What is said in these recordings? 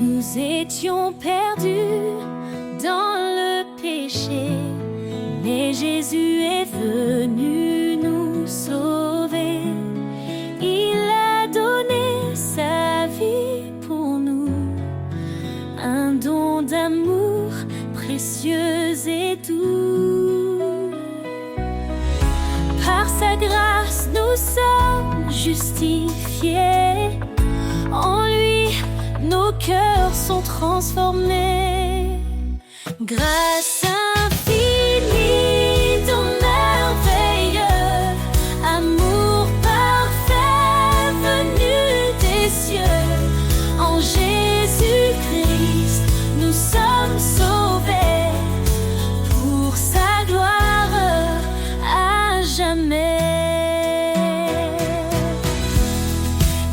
Nous étions perdus dans le péché, mais Jésus est venu nous sauver. Il a donné sa vie pour nous, un don d'amour précieux et doux. Par sa grâce, nous sommes justifiés. En lui, nos cœurs sont transformés. Grâce infinie, ton merveilleux amour parfait venu des cieux. En Jésus-Christ, nous sommes sauvés pour sa gloire à jamais.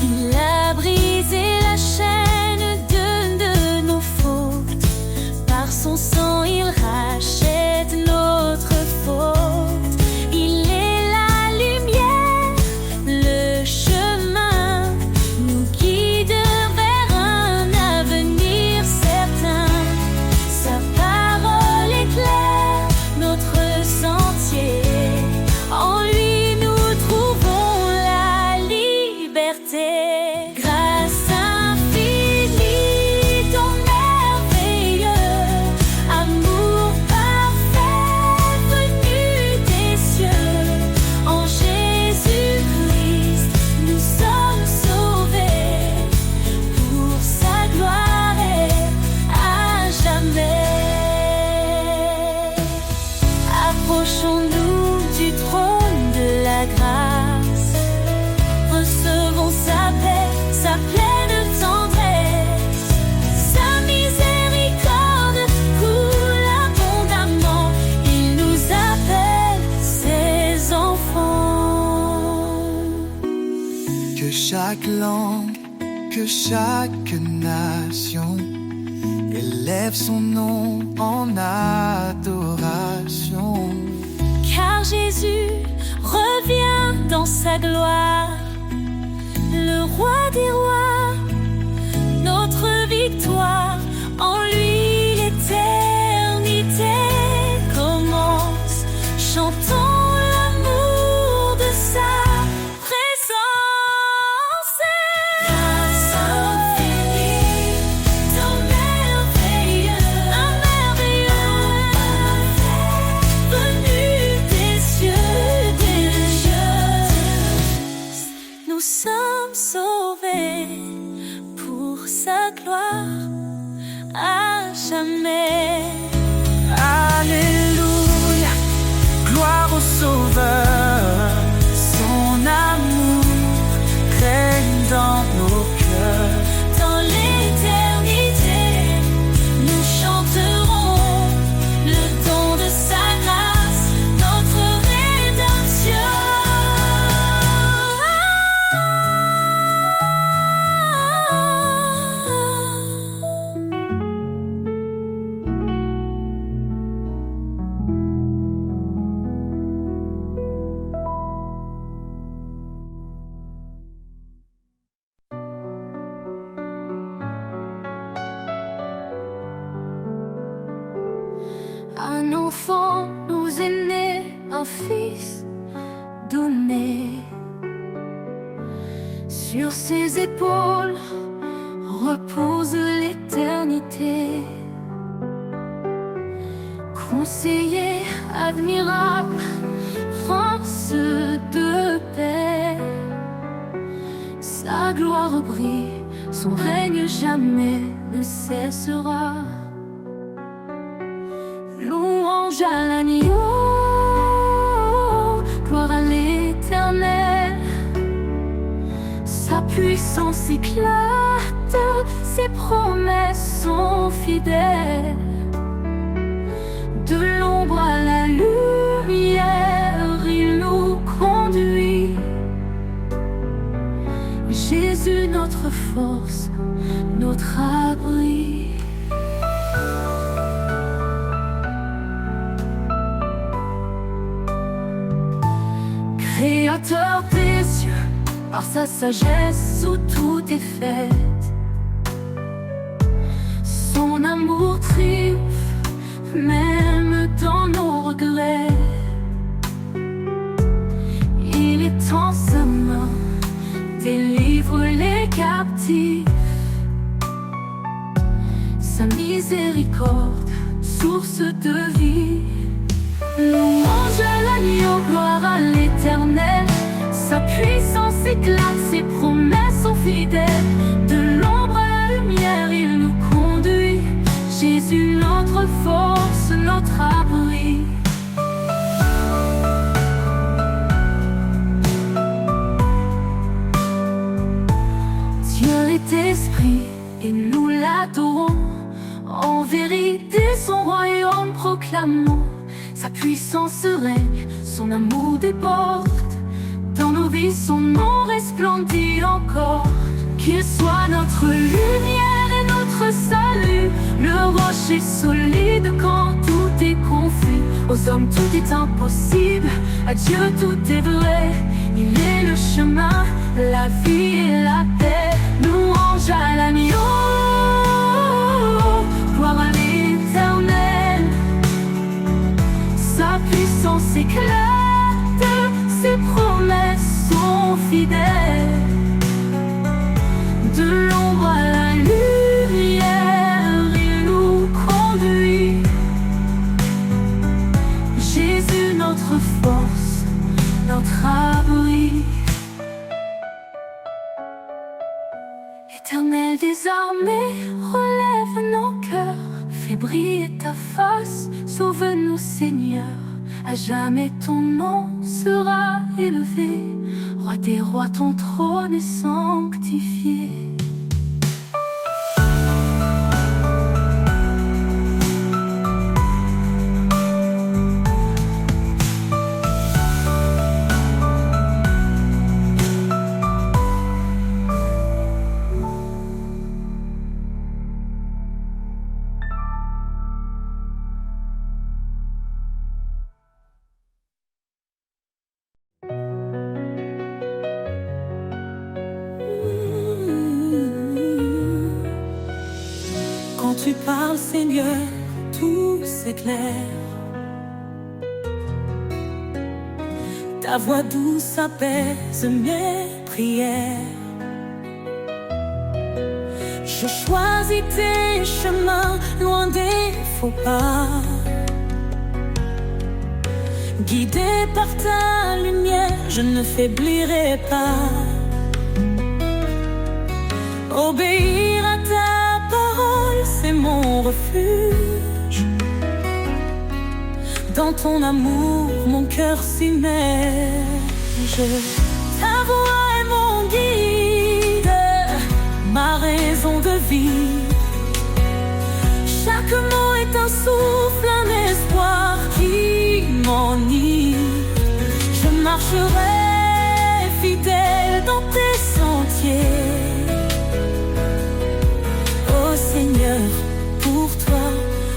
Il a brisé la chaîne de nos fautes. Par son sang, il rachète notre faute. Il est la lumière, le chemin, nous guide vers un avenir certain. Sa parole éclaire notre sentier. En lui, nous trouvons la liberté. Grâce infinie, ton merveilleux amour parfait venu des cieux. En Jésus-Christ, nous sommes sauvés pour sa gloire et à jamais. Approchons-nous du trône de la grâce. Recevons sa paix, sa pleine tendresse. Sa miséricorde coule abondamment. Il nous appelle ses enfants. Que chaque langue, que chaque nation élève son nom en adoration. Car Jésus revient dans sa gloire, le roi des rois, notre victoire. En lui, l'éternité commence. Chantons l'amour de sa présence. Grâce infinie, ton merveilleux, un merveilleux venu des cieux, nous sommes sauvés pour sa gloire à jamais. Alléluia, gloire au Sauveur. Son amour règne dans nos cœurs. Dans l'éternité, nous chanterons le don de sa grâce, notre rédemption. Un enfant nous est né, un fils donné. Sur ses épaules repose l'éternité. Conseiller admirable, prince de paix. Sa gloire brille, son règne jamais ne cessera. Louange à l'agneau, gloire à l'Éternel. Sa puissance éclate, ses promesses sont fidèles. De l'ombre à la lumière, il nous conduit. Jésus, notre force, notre abri. Créateur des cieux, par sa sagesse où tout est fait. Son amour triomphe, même dans nos regrets. Il étend sa main, délivre les captifs. Sa miséricorde, source de vie. Louange à l'agneau, gloire à l'Éternel. Sa puissance éclate, ses promesses sont fidèles. De l'ombre à la lumière, il nous conduit. Jésus, notre force, notre abri. Dieu est esprit et nous l'adorons. En vérité, son royaume proclamons. Sa puissance règne, son amour déborde. Dans nos vies, son nom resplendit encore. Qu'il soit notre lumière et notre salut, le rocher solide quand tout est confus. Aux hommes tout est impossible, à Dieu tout est vrai. Il est le chemin, la vie et la paix. Louange à l'agneau, gloire à l'Éternel. Sa puissance éclate, ses promesses sont fidèles. De l'ombre à la lumière, il nous conduit. Jésus, notre force, notre abri. Éternel des armées, relève nos cœurs. Fais briller ta face, sauve-nous Seigneur. À jamais ton nom sera élevé. Roi des rois, ton trône est sanctifié. Quand tu parles, Seigneur, tout s'éclaire. Ta voix douce apaise mes prières. Je choisis tes chemins, loin des faux pas. Guidé par ta lumière, je ne faiblirai pas. Obéir à ta parole, c'est mon refuge. Dans ton amour, mon cœur s'immerge. Ta voix est mon guide, ma raison de vie. Chaque mot est un souffle, un espoir qui m'enivre. Je marcherai fidèle dans tes sentiers. Oh Seigneur, pour toi,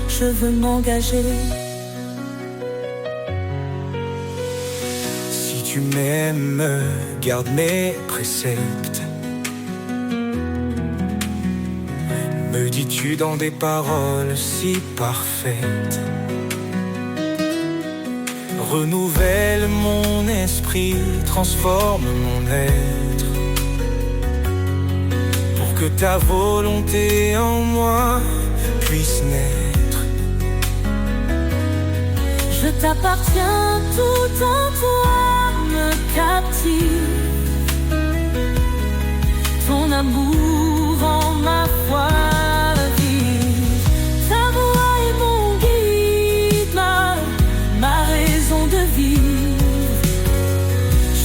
je veux m'engager. Si tu m'aimes, garde mes préceptes. Me dis-tu dans des paroles si parfaites. Renouvelle mon esprit, transforme mon être, pour que ta volonté en moi puisse naître. Je t'appartiens, tout en toi me captive. Ton amour en ma foi vive. Ta voix est mon guide, ma raison de vivre.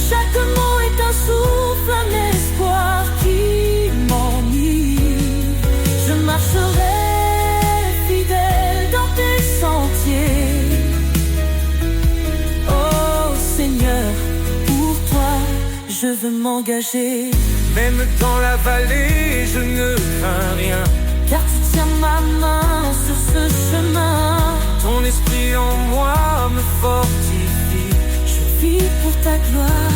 Chaque mot est un souffle, un espoir qui m'enivre. Je marcherai fidèle dans tes sentiers. Oh Seigneur, pour toi, je veux m'engager. Même dans la vallée, je ne crains rien, car tu tiens ma main sur ce chemin. ton esprit en moi me fortifie. Je vis pour ta gloire.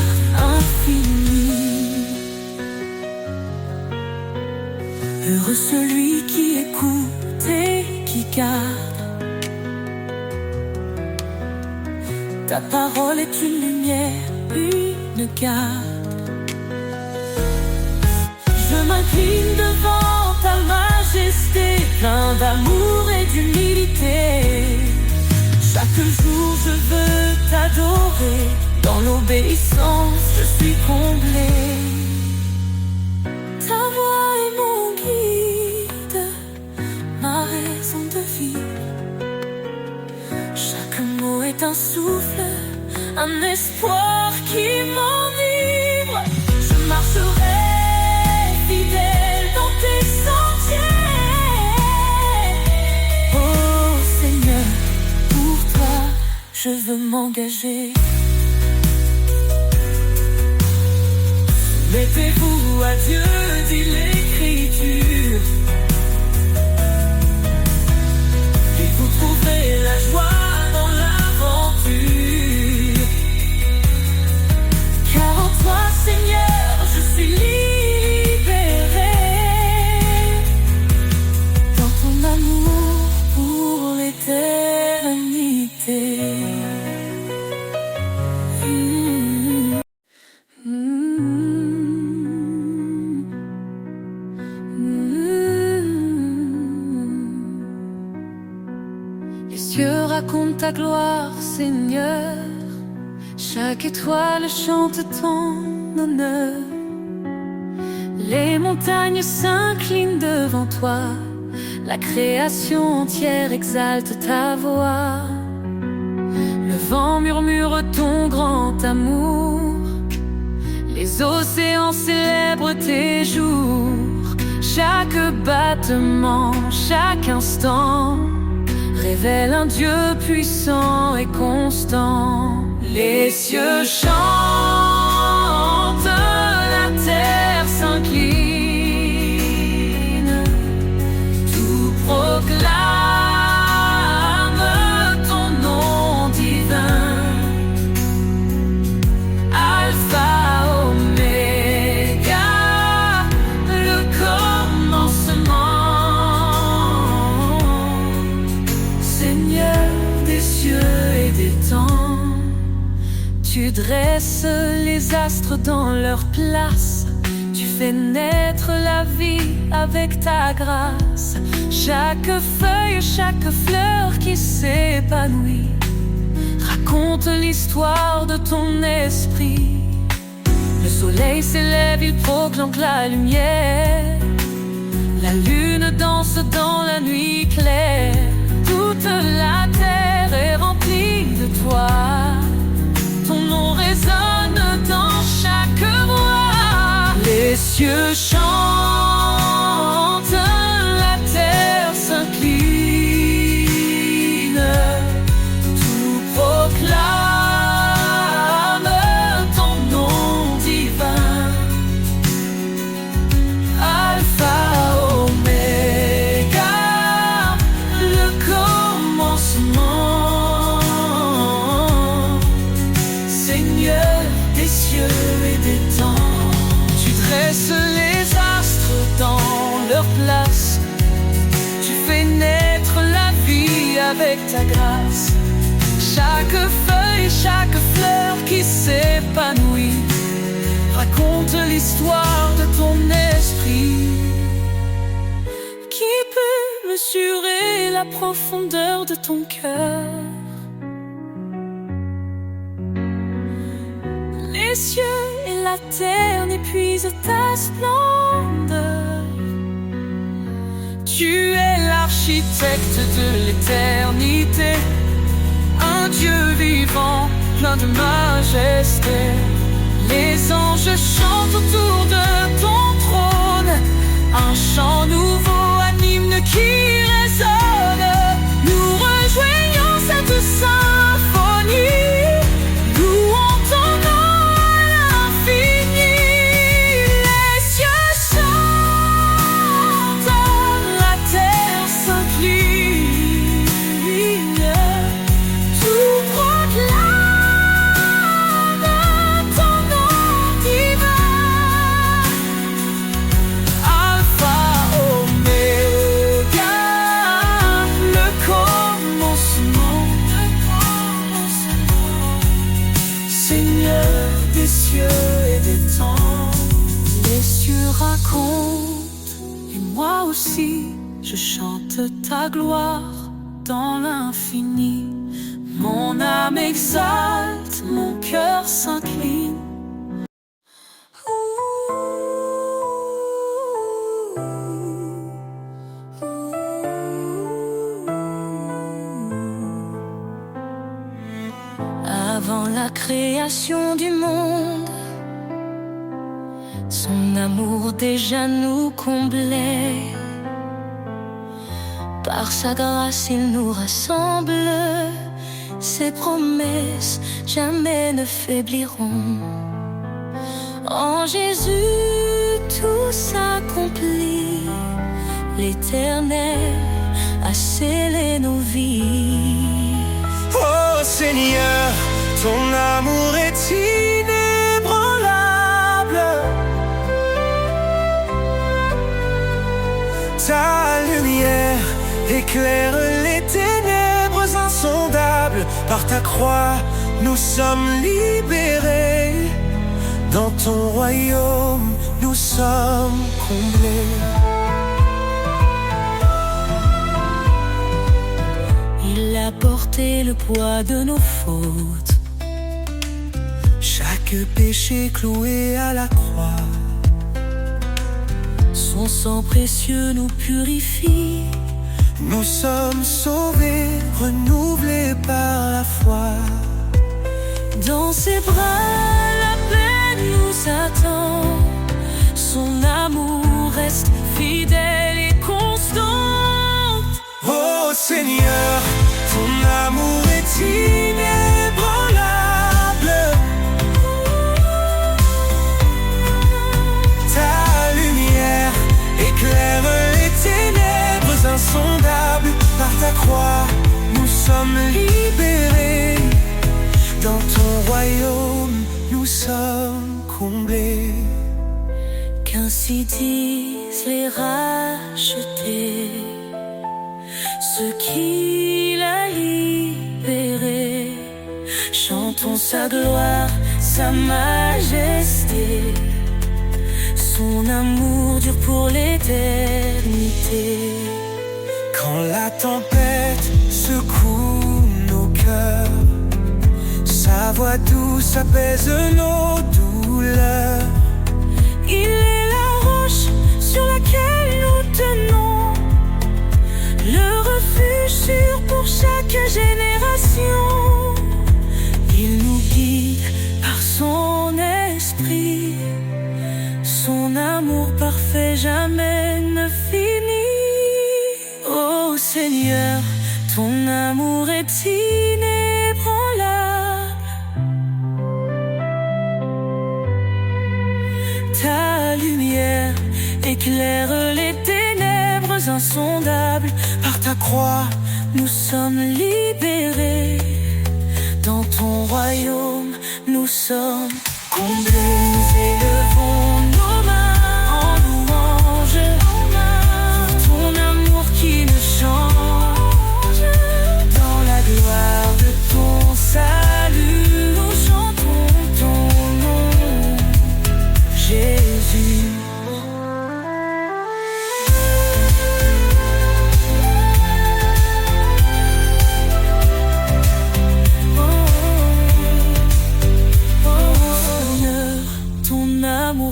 Ta parole est une lumière, une garde. Je m'incline devant ta majesté, plein d'amour et d'humilité. Chaque jour je veux t'adorer, dans l'obéissance je suis comblé. Ta voix est mon guide, ma raison de vivre. Chaque mot est un souffle, un espoir qui m'enivre. Je marcherai fidèle dans tes sentiers. Oh Seigneur, pour toi, je veux m'engager. Mettez-vous à Dieu, dit l'Écriture, et vous trouverez la joie dans l'aventure. Car en toi, Seigneur, je suis libéré, dans ton amour pour l'éternité. Les cieux racontent ta gloire, Seigneur. Chaque étoile chante ton honneur. Les montagnes s'inclinent devant toi. La création entière exalte ta voix. Le vent murmure ton grand amour. Les océans célèbrent tes jours. Chaque battement, chaque instant révèle un Dieu puissant et constant. Les cieux chantent, la terre s'incline, tout proclame ton nom divin. Alpha, Oméga, le commencement. Seigneur des cieux et des temps, tu dresses les astres dans leur place. Tu fais naître la vie avec ta grâce. Chaque feuille, chaque fleur qui s'épanouit raconte l'histoire de ton esprit. Le soleil s'élève, il proclame la lumière. La lune danse dans la nuit claire. Toute la terre est remplie de toi. Ton nom résonne dans chaque voix. Les cieux chantent, la terre s'incline, tout proclame ton nom divin. Alpha, Oméga, le commencement. Seigneur des cieux et des temps, tu dresses les astres dans leur place. Tu fais naître la vie avec ta grâce. Chaque feuille, chaque fleur qui s'épanouit raconte l'histoire de ton esprit. Qui peut mesurer la profondeur de ton cœur? Les cieux et la terre n'épuisent ta splendeur. Tu es l'architecte de l'éternité, un Dieu vivant, plein de majesté. Les anges chantent autour de ton trône, un chant nouveau, un hymne qui résonne. Nous rejoignons cette symphonie, louons ton nom à l'infini. Les cieux chantent, la terre s'incline, tout proclame ton nom divin. Alpha, Oméga, cieux et des temps. Les cieux racontent, et moi aussi, je chante ta gloire dans l'infini. Mon âme exalte, mon cœur s'incline. Avant la création du monde, son amour déjà nous comblait. Par sa grâce il nous rassemble, ses promesses jamais ne faibliront. En Jésus tout s'accomplit, l'Éternel a scellé nos vies. Oh Seigneur, ton amour est inébranlable. Ta lumière éclaire les ténèbres insondables. Par ta croix, nous sommes libérés. Dans ton royaume, nous sommes comblés. Il a porté le poids de nos fautes, Chaque péché cloué à la croix. son sang précieux nous purifie. Nous sommes sauvés, renouvelés par la foi. Dans ses bras, la paix nous attend. Son amour reste fidèle et constant. Oh Seigneur, ton amour est inébranlable. Ta lumière éclaire les ténèbres insondables. Par ta croix, nous sommes libérés. Dans ton royaume, nous sommes comblés. Qu'ainsi disent les rachetés, ceux qu'il a libérés. Chantons sa gloire, sa majesté. Son amour dure pour l'éternité. Quand la tempête secoue nos cœurs, sa voix douce apaise nos douleurs. Il est la roche sur laquelle nous tenons, le refuge sûr pour chaque génération. Il nous guide par son esprit, son amour parfait jamais ne finit. Oh Seigneur, ton amour est inébranlable. Ta lumière éclaire les ténèbres insondables. Par ta croix, Nous sommes libérés. Dans ton royaume, nous sommes comblés. Nous élevons nos mains en louange pour ton amour qui ne change. Dans la gloire de ton salut, nous chantons ton nom, Jésus.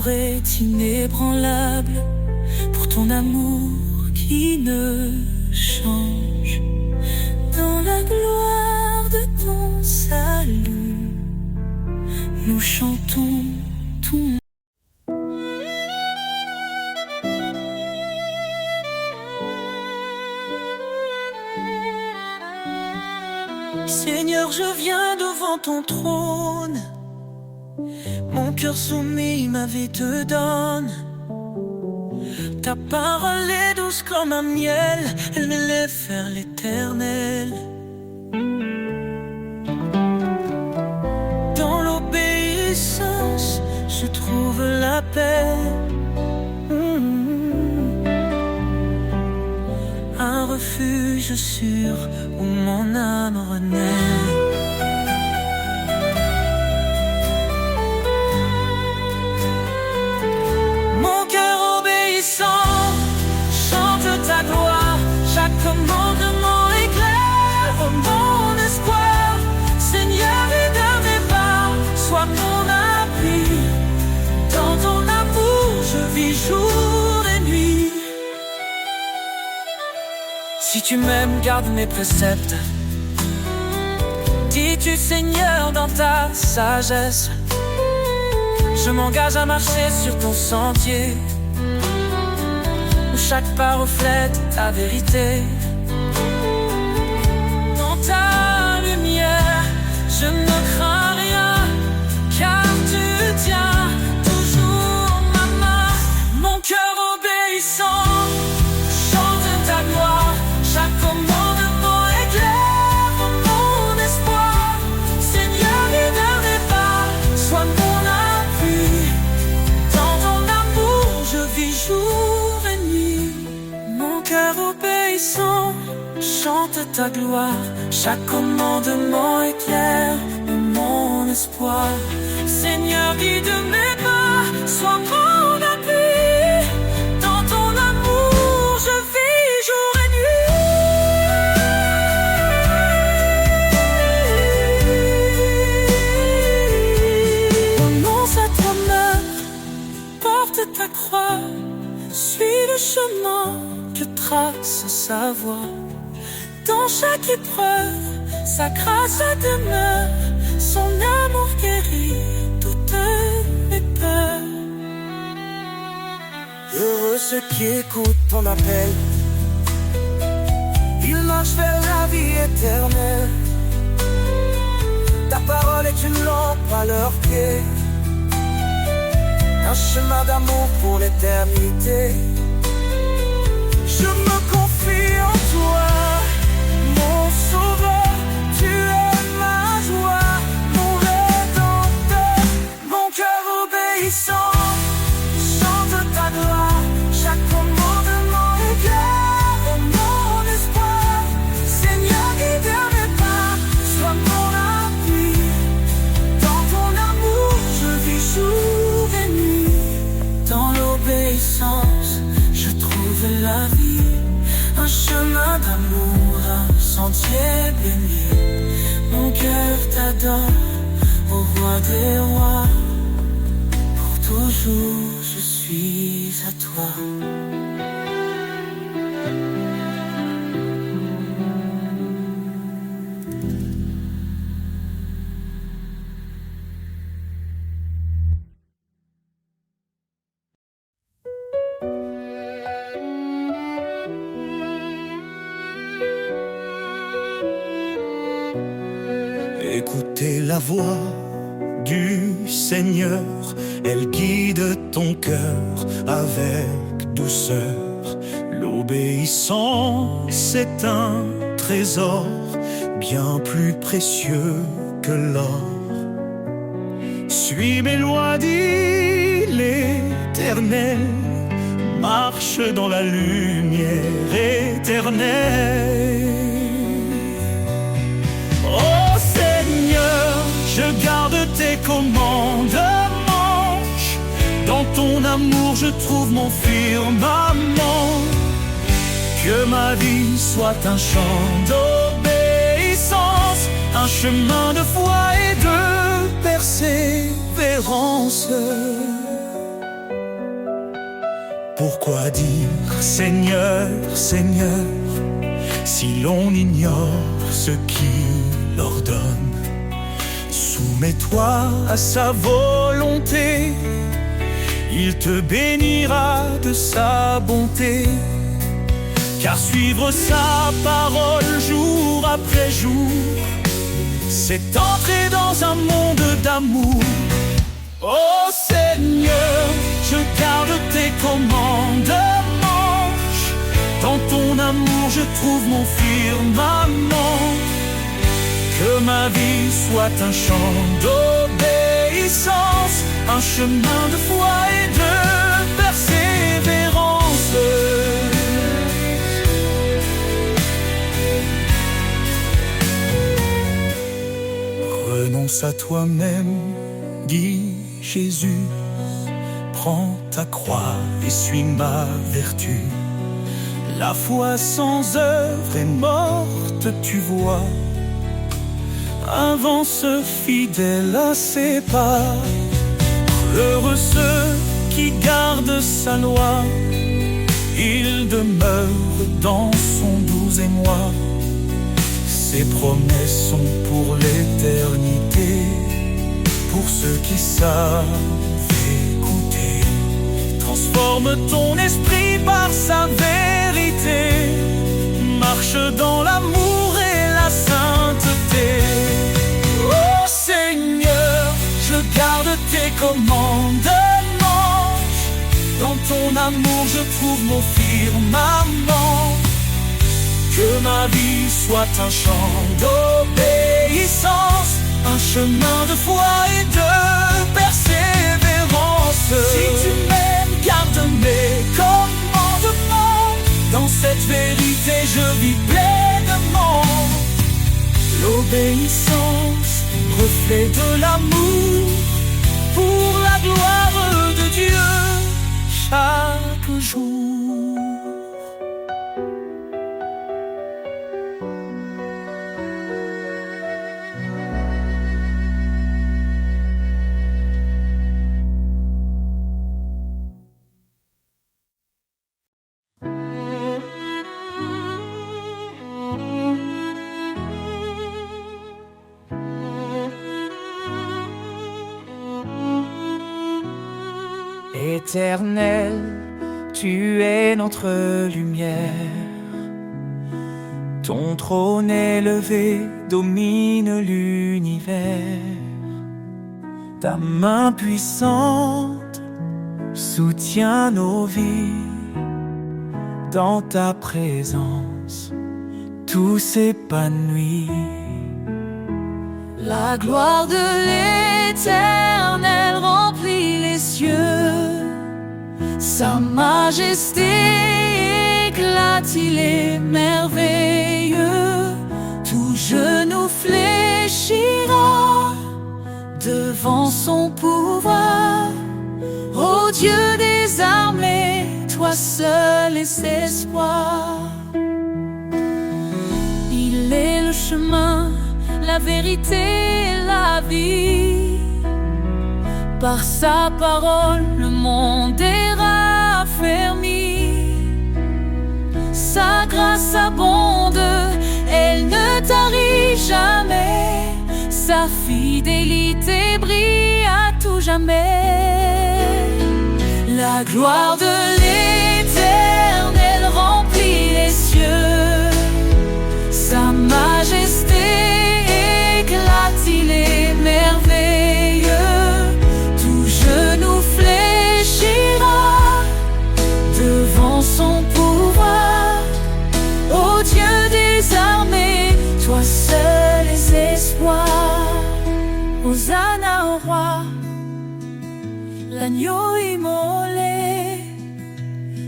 Est inébranlable pour ton amour qui ne change. Dans la gloire de ton salut, nous chantons ton. Seigneur, je viens devant ton trône. Mon cœur soumis, ma vie te donne. Ta parole est douce comme un miel, elle m'élève vers l'éternel. Dans l'obéissance se trouve la paix. Un refuge sûr où mon âme renaît. Si tu m'aimes, garde mes préceptes. Dis-tu Seigneur dans ta sagesse. Je m'engage à marcher sur ton sentier, où chaque pas reflète ta vérité. Dans ta lumière, je ne crains rien, car tu tiens toujours ma main. Mon cœur obéissant chante ta gloire. Chaque commandement éclaire mon espoir. Seigneur, guide mes pas, sois mon appui. Dans ton amour, je vis jour et nuit. Mon cœur obéissant chante ta gloire. Chaque commandement éclaire mon espoir. Seigneur, guide mes pas, sois mon appui. Dans ton amour, je vis jour et nuit. Renonce à toi-même, porte ta croix. Suis le chemin que trace sa voie. Dans chaque épreuve, sa grâce demeure. Son amour guérit toutes mes peurs. Heureux ceux qui écoutent ton appel, ils marchent vers la vie éternelle. Ta parole est une lampe à leurs pieds, un chemin d'amour pour l'éternité. Je me confie en toi, mon sauveur, tu es ma joie, mon rédempteur. Mon cœur obéissant chante ta gloire. Chaque commandement éclaire mon espoir. Seigneur, guide mes pas, sois mon appui. Dans ton amour, je vis jour et nuit. Dans l'obéissance, je trouve la vie. Un chemin d'amour, un sentier béni. Mon cœur t'adore, ô roi des rois. Pour toujours, je suis à toi. Écoutez la voix du Seigneur, elle guide ton cœur avec douceur. L'obéissance est un trésor bien plus précieux que l'or. Suis mes lois, dit l'Éternel, marche dans la lumière éternelle. Je garde tes commandements. Dans ton amour je trouve mon firmament. Que ma vie soit un chant d'obéissance, un chemin de foi et de persévérance. Pourquoi dire Seigneur, Seigneur, si l'on ignore ce qu'il ordonne? Soumets-toi à sa volonté, il te bénira de sa bonté. Car suivre sa parole jour après jour, c'est entrer dans un monde d'amour. Oh Seigneur, je garde tes commandements. Dans ton amour je trouve mon firmament. Que ma vie soit un chant d'obéissance, un chemin de foi et de persévérance. Renonce à toi-même, dit Jésus. Prends ta croix et suis ma vertu. La foi sans œuvre est morte, tu vois. Avance fidèle à ses pas. Heureux ceux qui gardent sa loi il demeure dans son doux émoi. Ses promesses sont pour l'éternité, pour ceux qui savent écouter. Transforme ton esprit par sa vérité, marche dans l'amour et la sainteté. Oh Seigneur, je garde tes commandements, dans ton amour je trouve mon firmament. Que ma vie soit un chant d'obéissance, un chemin de foi et de persévérance. Si tu m'aimes, garde mes commandements, dans cette vérité je vis pleinement. L'obéissance, reflet de l'amour, pour la gloire de Dieu chaque jour. Éternel, tu es notre lumière. Ton trône élevé domine l'univers. Ta main puissante soutient nos vies. Dans ta présence, tout s'épanouit. La gloire de l'Éternel remplit les cieux. Sa majesté éclate, il est merveilleux. Tout genou fléchira devant son pouvoir. Ô Dieu des armées, toi seul est espoir. Il est le chemin, la vérité et la vie. Par sa parole, le monde est raffermi. Sa grâce abonde, elle ne tarit jamais. Sa fidélité brille à tout jamais. La gloire de l'Éternel remplit les cieux. Sa majesté éclate, il est merveilleux. Tout genou fléchira devant son pouvoir. Ô Dieu des armées, toi seul est espoir. Hosanna au roi, l'agneau immolé.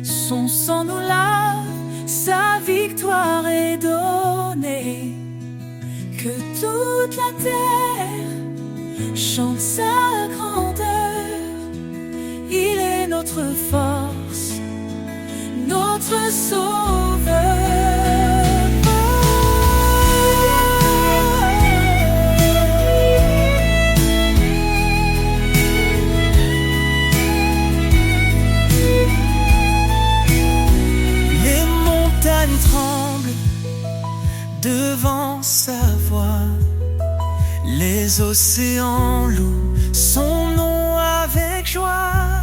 Son sang nous lave, sa victoire est donnée. Que toute la terre chante sa grandeur. Il est notre force, notre sauveur. Les montagnes tremblent devant sa voix. Les océans louent son nom avec joie.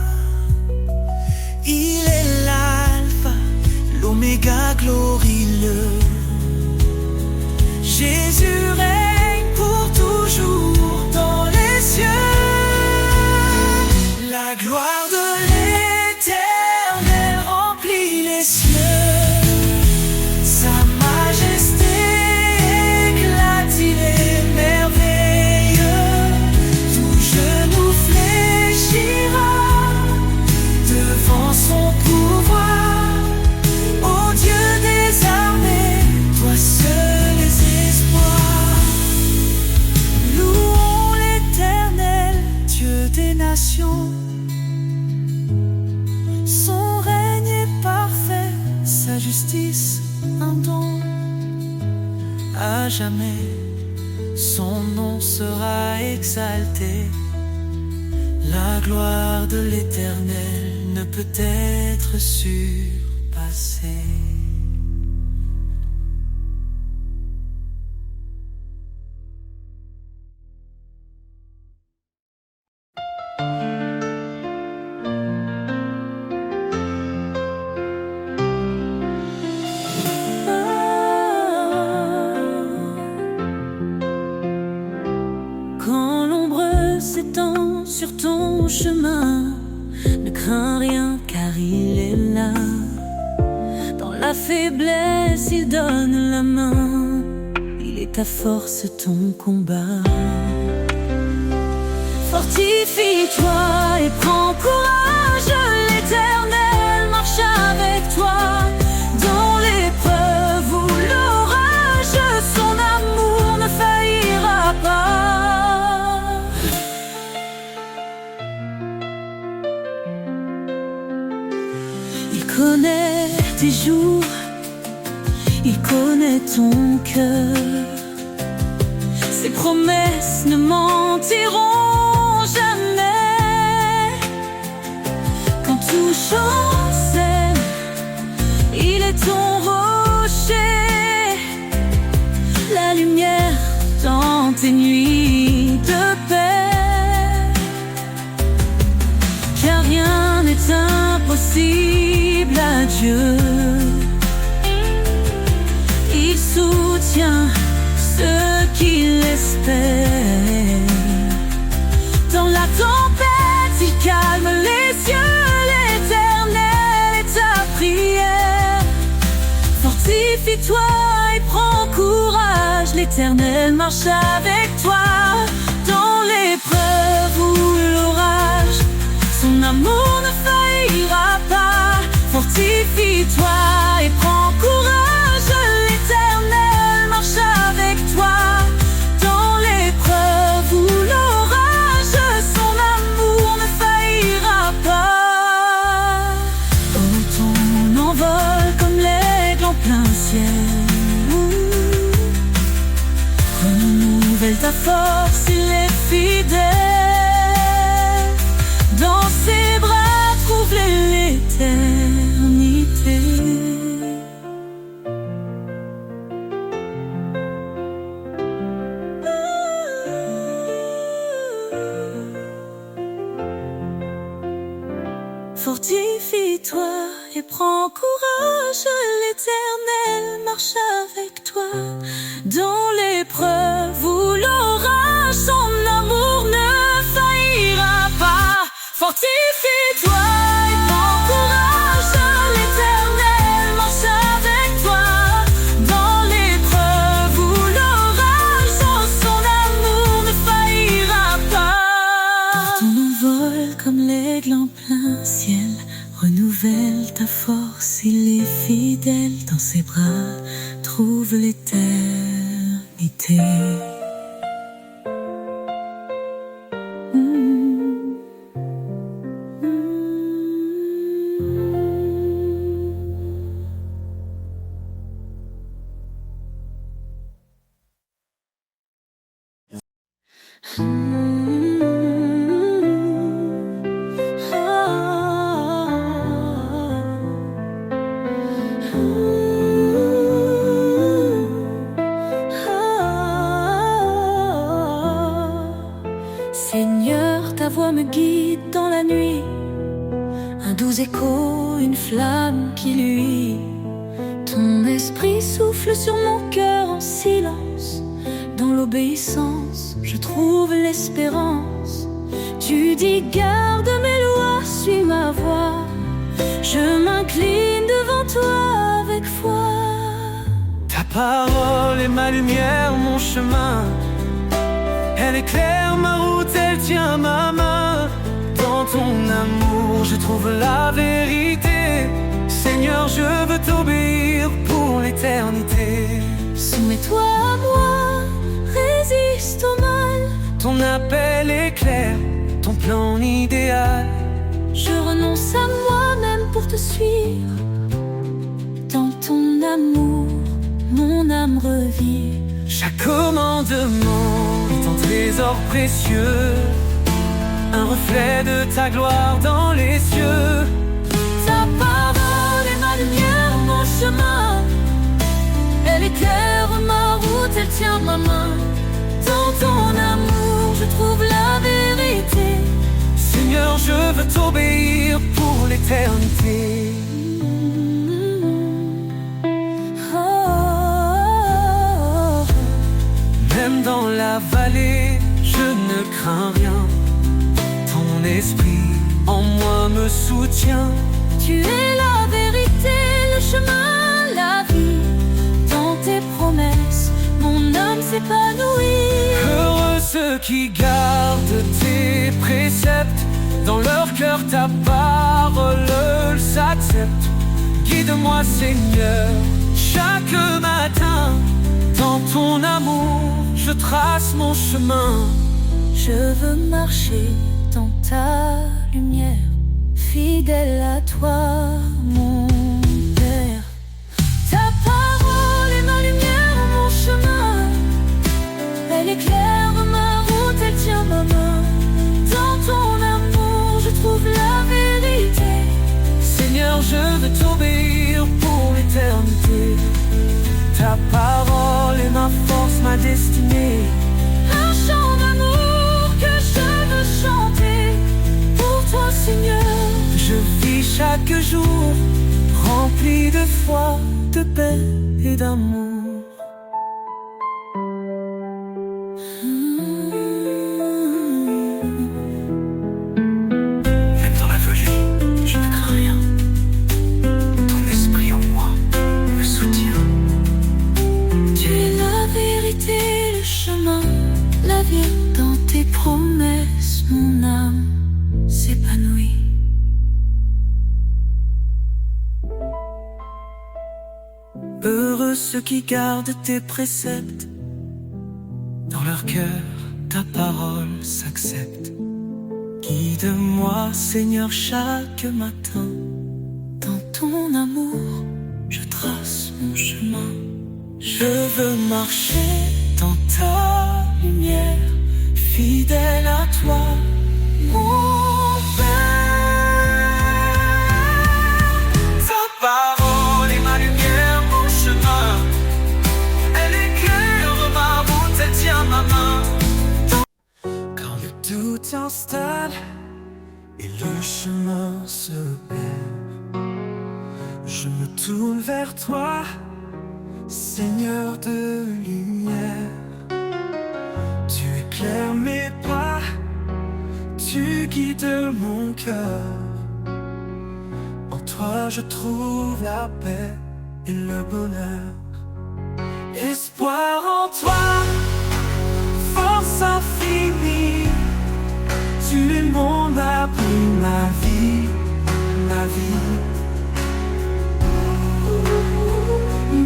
Il est l'alpha, l'oméga glorieux. Jésus règne pour toujours dans les cieux. La gloire de l'Éternel remplit les cieux. Sa majesté éclate, il est merveilleux. Tout genou fléchira devant son pouvoir. Ô Dieu des armées, toi seul es espoir. Louons l'Éternel, Dieu des nations. Son règne est parfait, sa justice un don. À jamais, son nom sera exalté. La gloire de l'Éternel ne peut être surpassée. passé. Quand l'ombre s'étend sur ton chemin, ne crains rien car il est là. Dans la faiblesse, il donne la main. Il est ta force, ton combat. Fortifie-toi et prends courage. L'Éternel marche avec toi. Dans l'épreuve ou l'orage, son amour ne faillira pas. Il connaît tes jours, il connaît ton cœur. Ses promesses ne mentiront jamais. Quand tout chancelle, il est ton rocher, la lumière dans tes nuits de paix. Car rien n'est impossible à Dieu. Il soutient ceux qui l'espèrent. Dans la tempête, il calme les cieux. L'Éternel est ta prière. Fortifie-toi et prends courage. L'Éternel marche avec toi. Dans l'épreuve ou l'orage, son amour ne faillira pas. Fortifie-toi et prends courage. L'Éternel marche avec toi. Dans l'épreuve ou l'orage, son amour ne faillira pas. Oh, ton envol comme l'aigle en plein ciel. Renouvelle ta force, il est fidèle. Dans ses bras, trouve l'éternité. Fortifie-toi et prends courage. L'Éternel marche avec toi. Dans l'épreuve ou l'orage, son amour ne faillira pas. Fortifie-toi et prends courage. L'Éternel marche avec toi. Dans l'épreuve ou l'orage, son amour ne faillira pas. Ton envol comme l'aigle en plein ciel. Renouvelle ta force, il est fidèle. Dans ses bras, trouve l'éternité. Seigneur, ta voix me guide dans la nuit. Un doux écho, une flamme qui luit. Ton esprit souffle sur mon cœur en silence. Dans l'obéissance, je trouve l'espérance. Tu dis garde mes lois, suis ma voix. Je m'incline devant toi avec foi. Ta parole est ma lumière, mon chemin. Elle éclaire ma route, elle tient ma main. Dans ton amour, je trouve la vérité. Seigneur, je veux t'obéir pour l'éternité. Soumets-toi à moi, résiste au mal. Ton appel est clair, ton plan idéal. Je renonce à moi-même pour te suivre. Dans ton amour, mon âme revit. Chaque commandement est un trésor précieux, un reflet de ta gloire dans les cieux. Ta parole est ma lumière. chemin. Elle éclaire ma route, elle tient ma main. Dans ton amour, je trouve la vérité. Seigneur, je veux t'obéir pour l'éternité. Même dans la vallée, je ne crains rien. Ton esprit en moi me soutient. Tu es la vérité, le chemin, la vie. Dans tes promesses, mon âme s'épanouit. Heureux ceux qui gardent tes préceptes. Dans leur cœur ta parole s'accepte. Guide-moi Seigneur, chaque matin. Dans ton amour, je trace mon chemin. Je veux marcher dans ta lumière, fidèle à toi, mon Père. Ta parole est ma lumière, mon chemin. Elle éclaire ma route, elle tient ma main. Dans ton amour, je trouve la vérité. Seigneur, je veux t'obéir pour l'éternité. Ta parole est ma force, ma destinée. Un chant d'amour que je veux chanter pour toi, Seigneur. Je vis chaque jour rempli de foi, de paix et d'amour. Même dans la vallée, je ne crains rien. Ton esprit en moi me soutient. Tu es la vérité, le chemin, la vie. Dans tes promesses, mon âme s'épanouit. Heureux ceux qui gardent tes préceptes. Dans leur cœur, ta parole s'accepte. Guide-moi, Seigneur, chaque matin. Dans ton amour, je trace mon chemin. Je veux marcher dans ta lumière, fidèle à toi, mon Père. Ta parole est ma lumière, mon chemin. Elle éclaire ma route, elle tient ma main. Quand le doute s'installe et le chemin se perd, je me tourne vers toi, Seigneur de lumière. Tu éclaires mes pas, tu guides mon cœur. En toi je trouve la paix et le bonheur. Espoir en toi, force infinie. Tu es mon abri, ma vie, ma vie.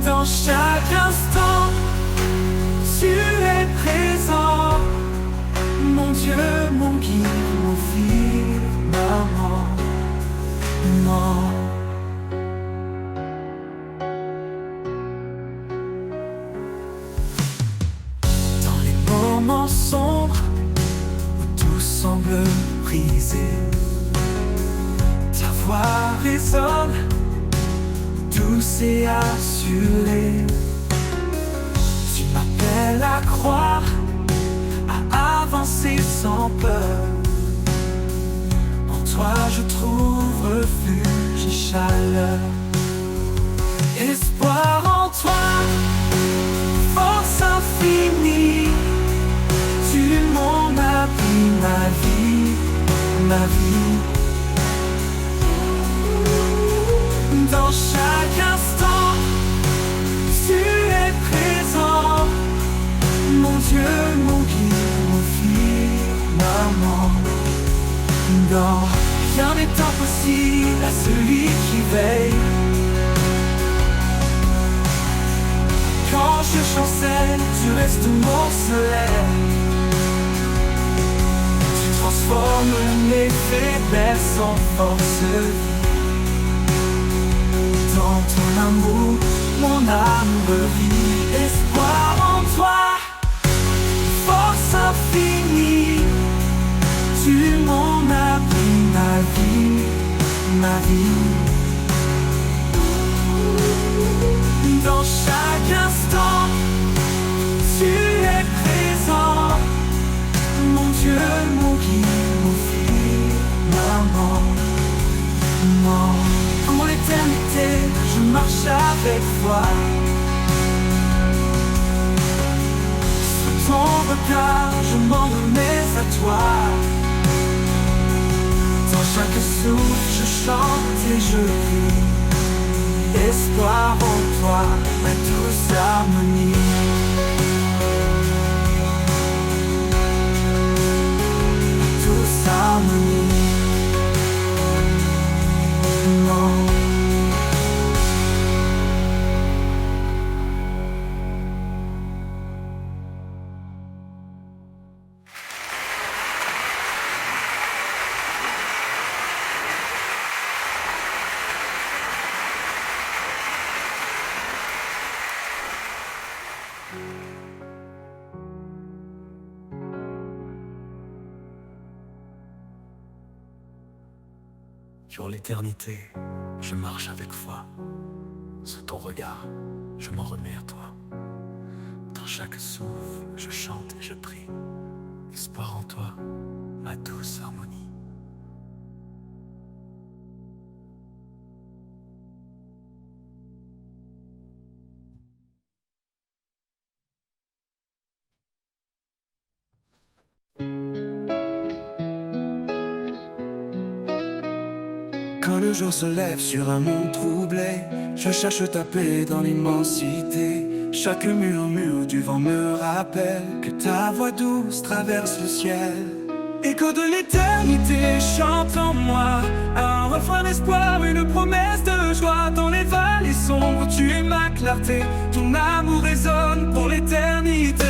Dans chaque instant, tu es présent. Mon Dieu, mon guide, mon firmament. Dans les moments sombres où tout semble brisé, ta voix résonne, douce et assurée. Tu m'appelles à croire, à avancer sans peur. En toi je trouve refuge et chaleur. Espoir en toi, force infinie. Tu es mon abri, ma vie, ma vie. Dans chaque instant, tu es présent. Mon Dieu, mon guide, mon firmament. Non, rien n'est impossible à celui qui veille. Quand je chancelle, tu restes mon soleil. Tu transformes mes faiblesses en force. Dans ton amour, mon âme revit. Espoir en toi, force infinie. Tu es mon abri, ma vie, ma vie. Dans chaque instant, tu es présent. Mon Dieu, mon guide, mon firmament. Pour l'éternité, je marche avec toi. Sous ton regard, je m'en remets à toi. Dans chaque souffle, je chante et je vis. Espoir en toi, ma douce harmonie. Ma douce harmonie. Sur l'éternité, je marche avec foi. Sous ton regard, je m'en remets à toi. Dans chaque souffle, je chante et je prie. Espoir en toi, ma douce harmonie. Quand le jour se lève sur un monde troublé, je cherche ta paix dans l'immensité. Chaque murmure du vent me rappelle que ta voix douce traverse le ciel. Écho de l'éternité chante en moi, un refrain d'espoir, une promesse de joie. Dans les vallées sombres, tu es ma clarté, ton amour résonne pour l'éternité.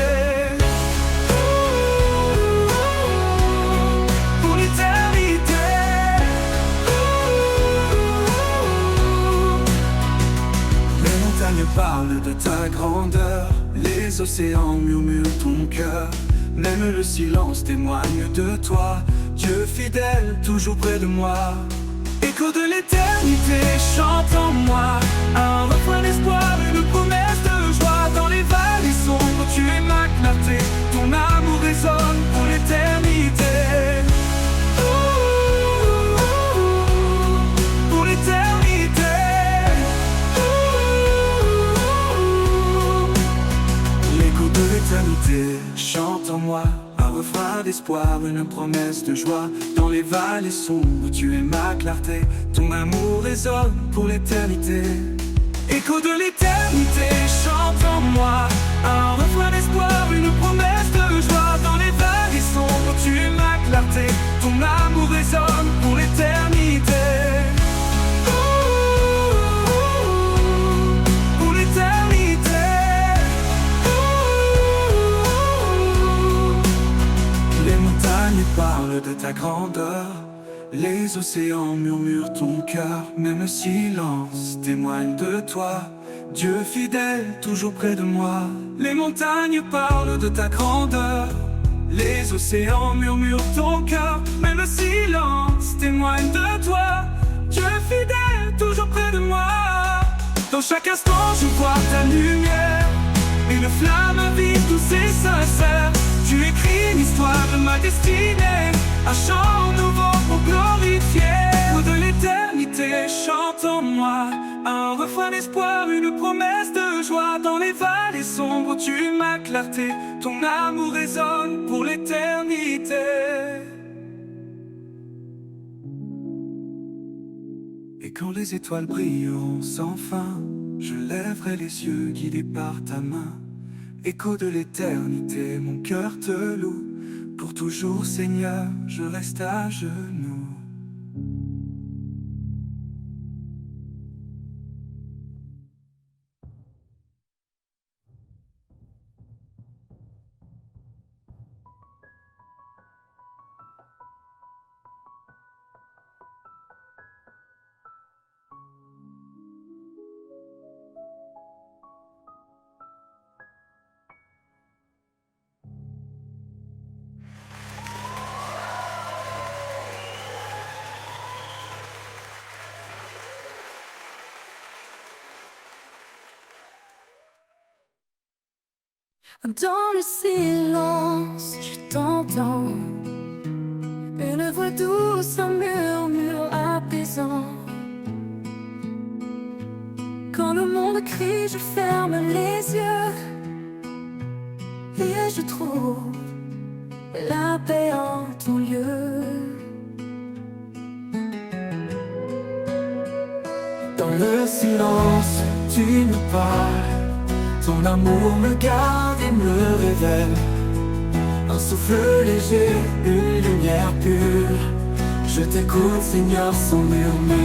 Pour l'éternité. Les montagnes parlent de ta grandeur, les océans murmurent ton cœur. Même le silence témoigne de toi, Dieu fidèle, toujours près de moi. Écho de l'éternité chante en moi, un refrain d'espoir, une promesse de joie. Dans les vallées sombres, tu es ma clarté, ton amour résonne pour l'éternité. Pour l'éternité. L'écho de l'éternité chante en moi, un refrain d'espoir, une promesse de joie. Dans les vallées sombres, tu es ma clarté, ton amour résonne pour l'éternité. Écho de l'éternité chante en moi, un refrain d'espoir, une promesse de joie. Dans les vallées sombres, tu es ma clarté, ton amour résonne pour l'éternité. Pour l'éternité. Les montagnes parlent de ta grandeur, les océans murmurent ton cœur. Même le silence témoigne de toi, Dieu fidèle, toujours près de moi. Les montagnes parlent de ta grandeur, les océans murmurent ton cœur. Même le silence témoigne de toi, Dieu fidèle, toujours près de moi. Dans chaque instant je vois ta lumière, une flamme vive, douce et sincère. Tu écris l'histoire de ma destinée, un chant nouveau pour glorifier. De l'éternité chante en moi, un refrain d'espoir, une promesse de joie. Dans les vallées sombres, tu es ma clarté, ton amour résonne pour l'éternité. Et quand les étoiles brilleront sans fin, je lèverai les yeux guidés par ta main. Écho de l'éternité, mon cœur te loue. Pour toujours, Seigneur, je reste à genoux. Dans le silence, je t'entends. Une voix douce, un murmure apaisant. Quand le monde crie, je ferme les yeux et je trouve la paix en ton lieu. Dans le silence, tu me parles. Ton amour me garde et me révèle. Un souffle léger, une lumière pure. Je t'écoute, Seigneur, sans murmure.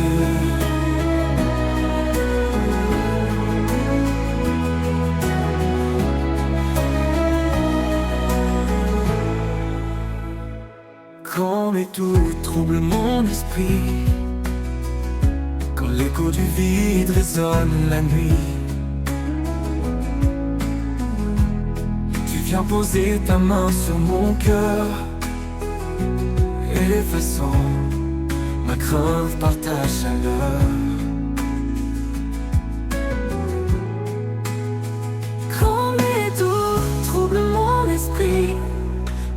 Quand les doutes troublent mon esprit, quand l'écho du vide résonne la nuit, tu viens poser ta main sur mon cœur, effaçant ma crainte par ta chaleur. Quand mes doutes troublent mon esprit,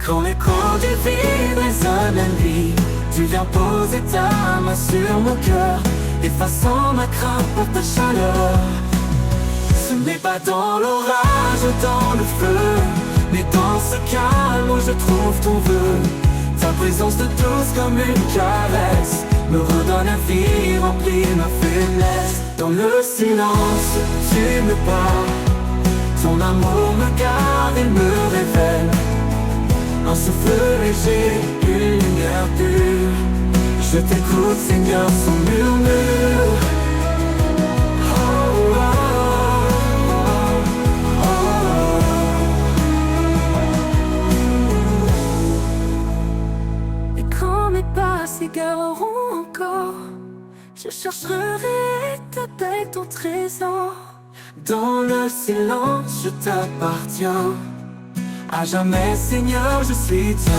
Quand l'écho du vide résonne la nuit, tu viens poser ta main sur mon cœur, effaçant ma crainte par ta chaleur. Ce n'est pas dans l'orage, dans le feu, mais dans ce calme où je trouve ton vœu. Ta présence de douce comme une caresse me redonne la vie, remplit ma faiblesse. Dans le silence, tu me parles. Ton amour me garde et me révèle. Un souffle léger, une lumière pure. Je t'écoute, Seigneur, sans murmure. Oh, oh, et quand mes pas s'égareront encore, je chercherai ta paix, ton trésor. Dans le silence, je t'appartiens. À jamais, Seigneur, je suis tien.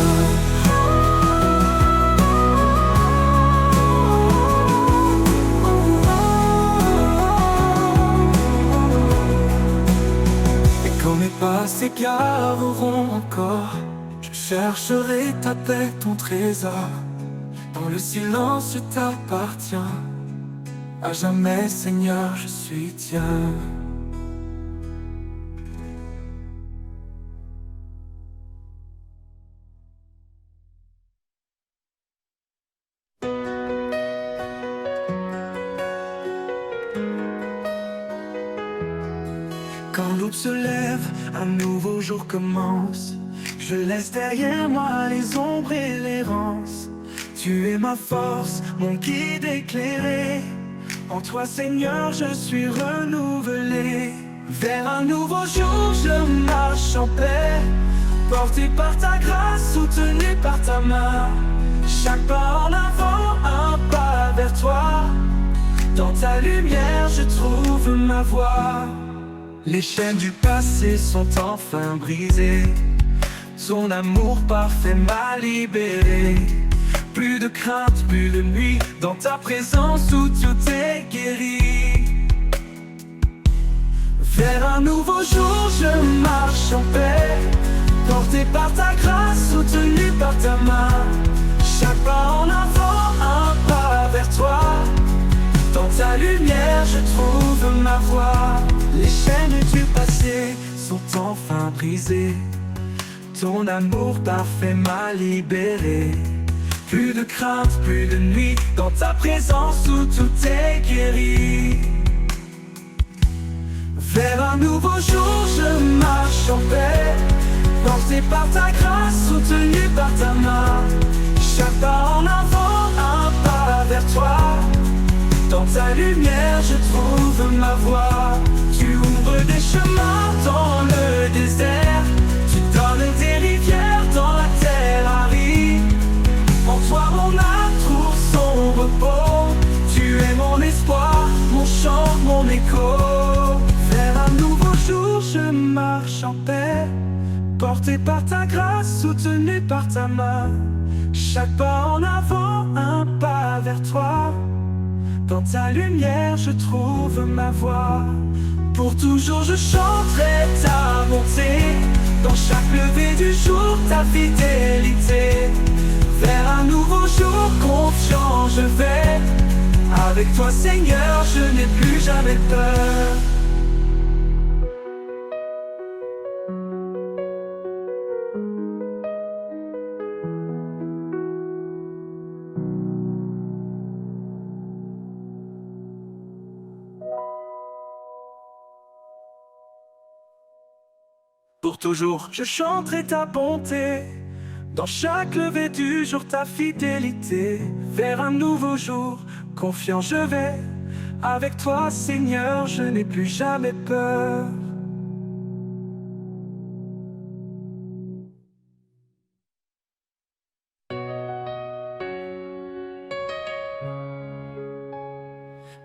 Et quand mes pas s'égareront encore, je chercherai ta paix, ton trésor. Dans le silence, je t'appartiens. À jamais, Seigneur, je suis tien. Quand l'aube se lève, un nouveau jour commence. Je laisse derrière moi les ombres et l'errance. Tu es ma force, mon guide éclairé. En toi, Seigneur, je suis renouvelé. Vers un nouveau jour, je marche en paix. Porté par ta grâce, soutenu par ta main. Chaque pas en avant, un pas vers toi. Dans ta lumière, je trouve ma voie. Les chaînes du passé sont enfin brisées. Ton amour parfait m'a libéré. Plus de crainte, plus de nuit, dans ta présence où tout est guéri. Vers un nouveau jour, je marche en paix. Porté par ta grâce, soutenu par ta main. Chaque pas en avant, un pas vers toi. Dans ta lumière, je trouve ma voie. Les chaînes du passé sont enfin brisées. Ton amour parfait m'a libéré. Plus de crainte, plus de nuit, dans ta présence où tout est guéri. Vers un nouveau jour, je marche en paix. Porté par ta grâce, soutenu par ta main. Chaque pas en avant, un pas vers toi. Dans ta lumière, je trouve ma voie. Tu ouvres des chemins dans le désert. Tu donnes des rivières dans la terre aride. En toi, mon âme trouve son repos. Tu es mon espoir, mon chant, mon écho. Vers un nouveau jour, je marche en paix. Porté par ta grâce, soutenu par ta main. Chaque pas en avant, un pas vers toi. Dans ta lumière, je trouve ma voie. Pour toujours je chanterai ta bonté, dans chaque lever du jour ta fidélité. Vers un nouveau jour confiant je vais, avec toi Seigneur je n'ai plus jamais peur. Pour toujours je chanterai ta bonté, dans chaque lever du jour ta fidélité. Vers un nouveau jour confiant je vais, avec toi Seigneur je n'ai plus jamais peur.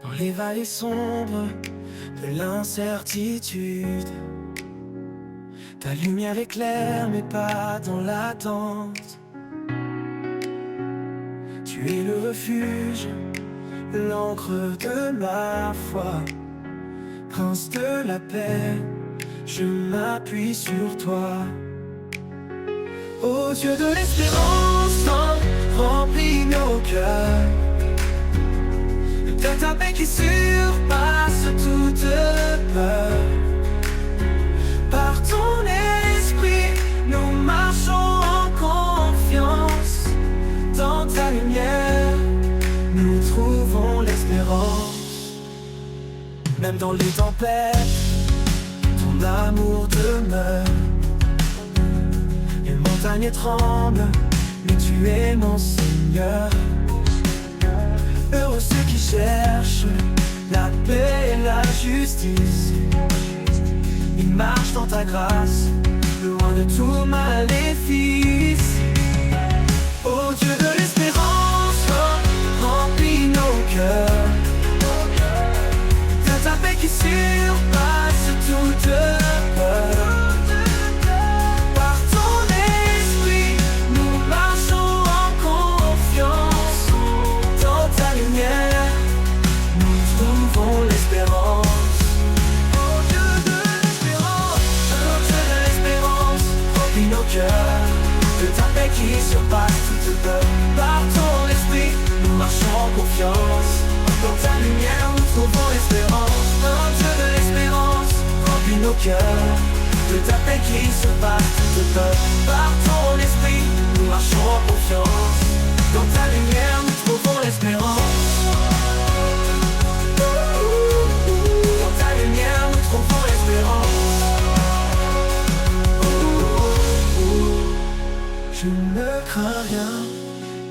Dans les vallées sombres de l'incertitude, ta lumière éclaire mes pas dans l'attente. Tu es le refuge, l'encre de ma foi. Prince de la paix, je m'appuie sur toi. Ô Dieu de l'espérance, remplis nos cœurs de ta paix qui surpasse toute peur. Par ton esprit, nous marchons en confiance. Dans ta lumière, nous trouvons l'espérance. Même dans les tempêtes, ton amour demeure. Les montagnes tremblent, mais tu es mon Seigneur. Heureux ceux qui cherchent la paix et la justice. Ils marchent dans ta grâce, loin de tout maléfice. Ô Dieu de l'espérance, remplis nos cœurs de ta paix qui surpasse toute peur. Par ton esprit, nous marchons en confiance. Dans ta lumière, nous trouvons l'espérance. De ta paix qui surpasse toute peur. Par ton esprit, nous marchons en confiance. Dans ta lumière, nous trouvons l'espérance. Oh Dieu de l'espérance, remplis nos cœurs de ta paix qui surpasse toute peur. Par ton esprit, nous marchons en confiance. Dans ta lumière, nous trouvons l'espérance. Dans ta lumière, nous trouvons l'espérance. Je ne crains rien,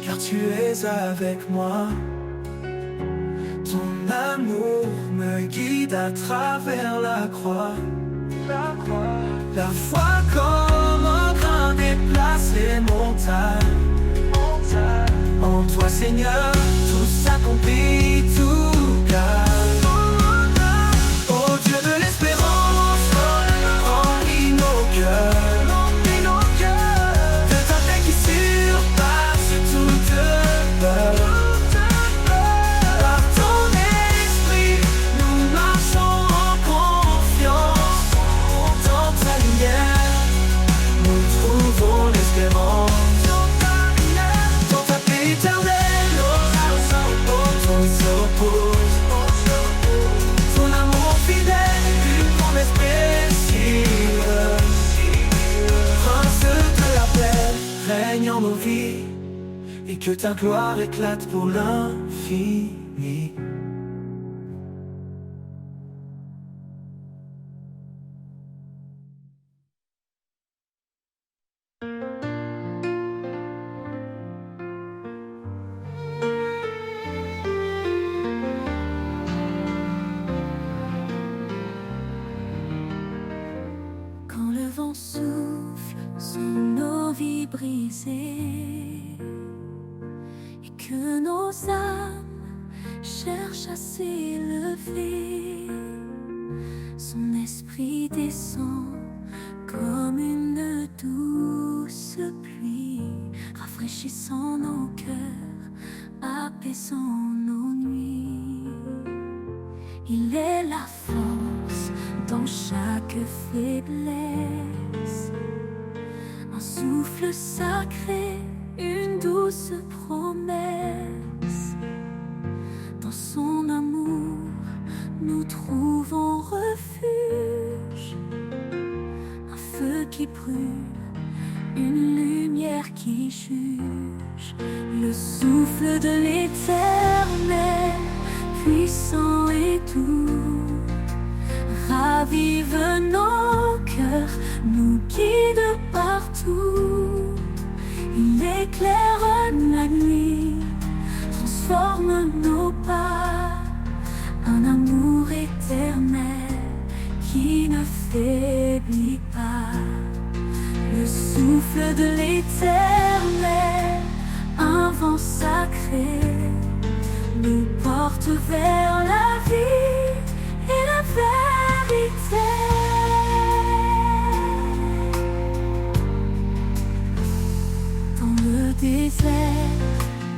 car tu es avec moi. Ton amour me guide à travers la croix. La foi comme un grain déplace les montagnes. En toi Seigneur, tout s'accomplit, tout calme. Ô Dieu de l'espérance, remplis nos cœurs. Par ton esprit, nous marchons en confiance. Dans ta lumière, nous trouvons l'espérance. Dans ta paix éternelle, nos âmes se reposent. Ton amour fidèle, une promesse précieuse. Prince de la paix, règne en nos vies, et que ta gloire éclate pour l'infini. Quand le vent souffle sur nos vies brisées, que nos âmes cherchent à s'élever, son esprit descend comme une douce pluie, rafraîchissant nos cœurs, apaisant nos nuits. Il est la force dans chaque faiblesse. Un souffle sacré, une douce promesse. Dans son amour, nous trouvons refuge. Un feu qui brûle, une lumière qui juge. Le souffle de l'Éternel, puissant et doux, ravive nos cœurs, nous guide partout. Il éclaire la nuit, transforme nos pas. Un amour éternel qui ne faiblit pas. Le souffle de l'Éternel, un vent sacré, nous porte vers la vie et la vérité. Dans le désert,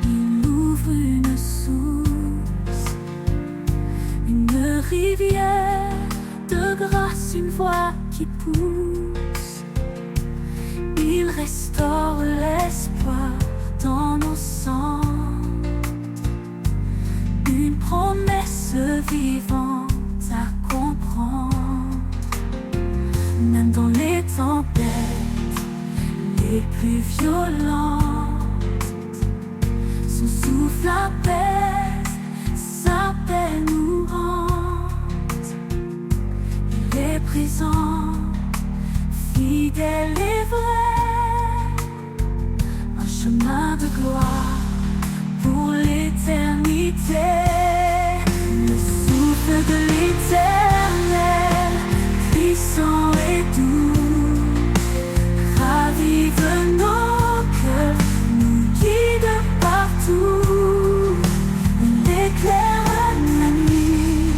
il ouvre une source, une rivière de grâce, une voix qui pousse. Il restaure l'espoir dans nos sangs, une promesse vivante à comprendre. Même dans les tempêtes les plus violentes, son souffle apaise, sa paix nous hante. Il est présent, fidèle et vrai, un chemin de gloire pour l'éternité. Le souffle de l'Éternel, puissant et doux, ravive nos cœurs, nous guide partout. Il éclaire la nuit,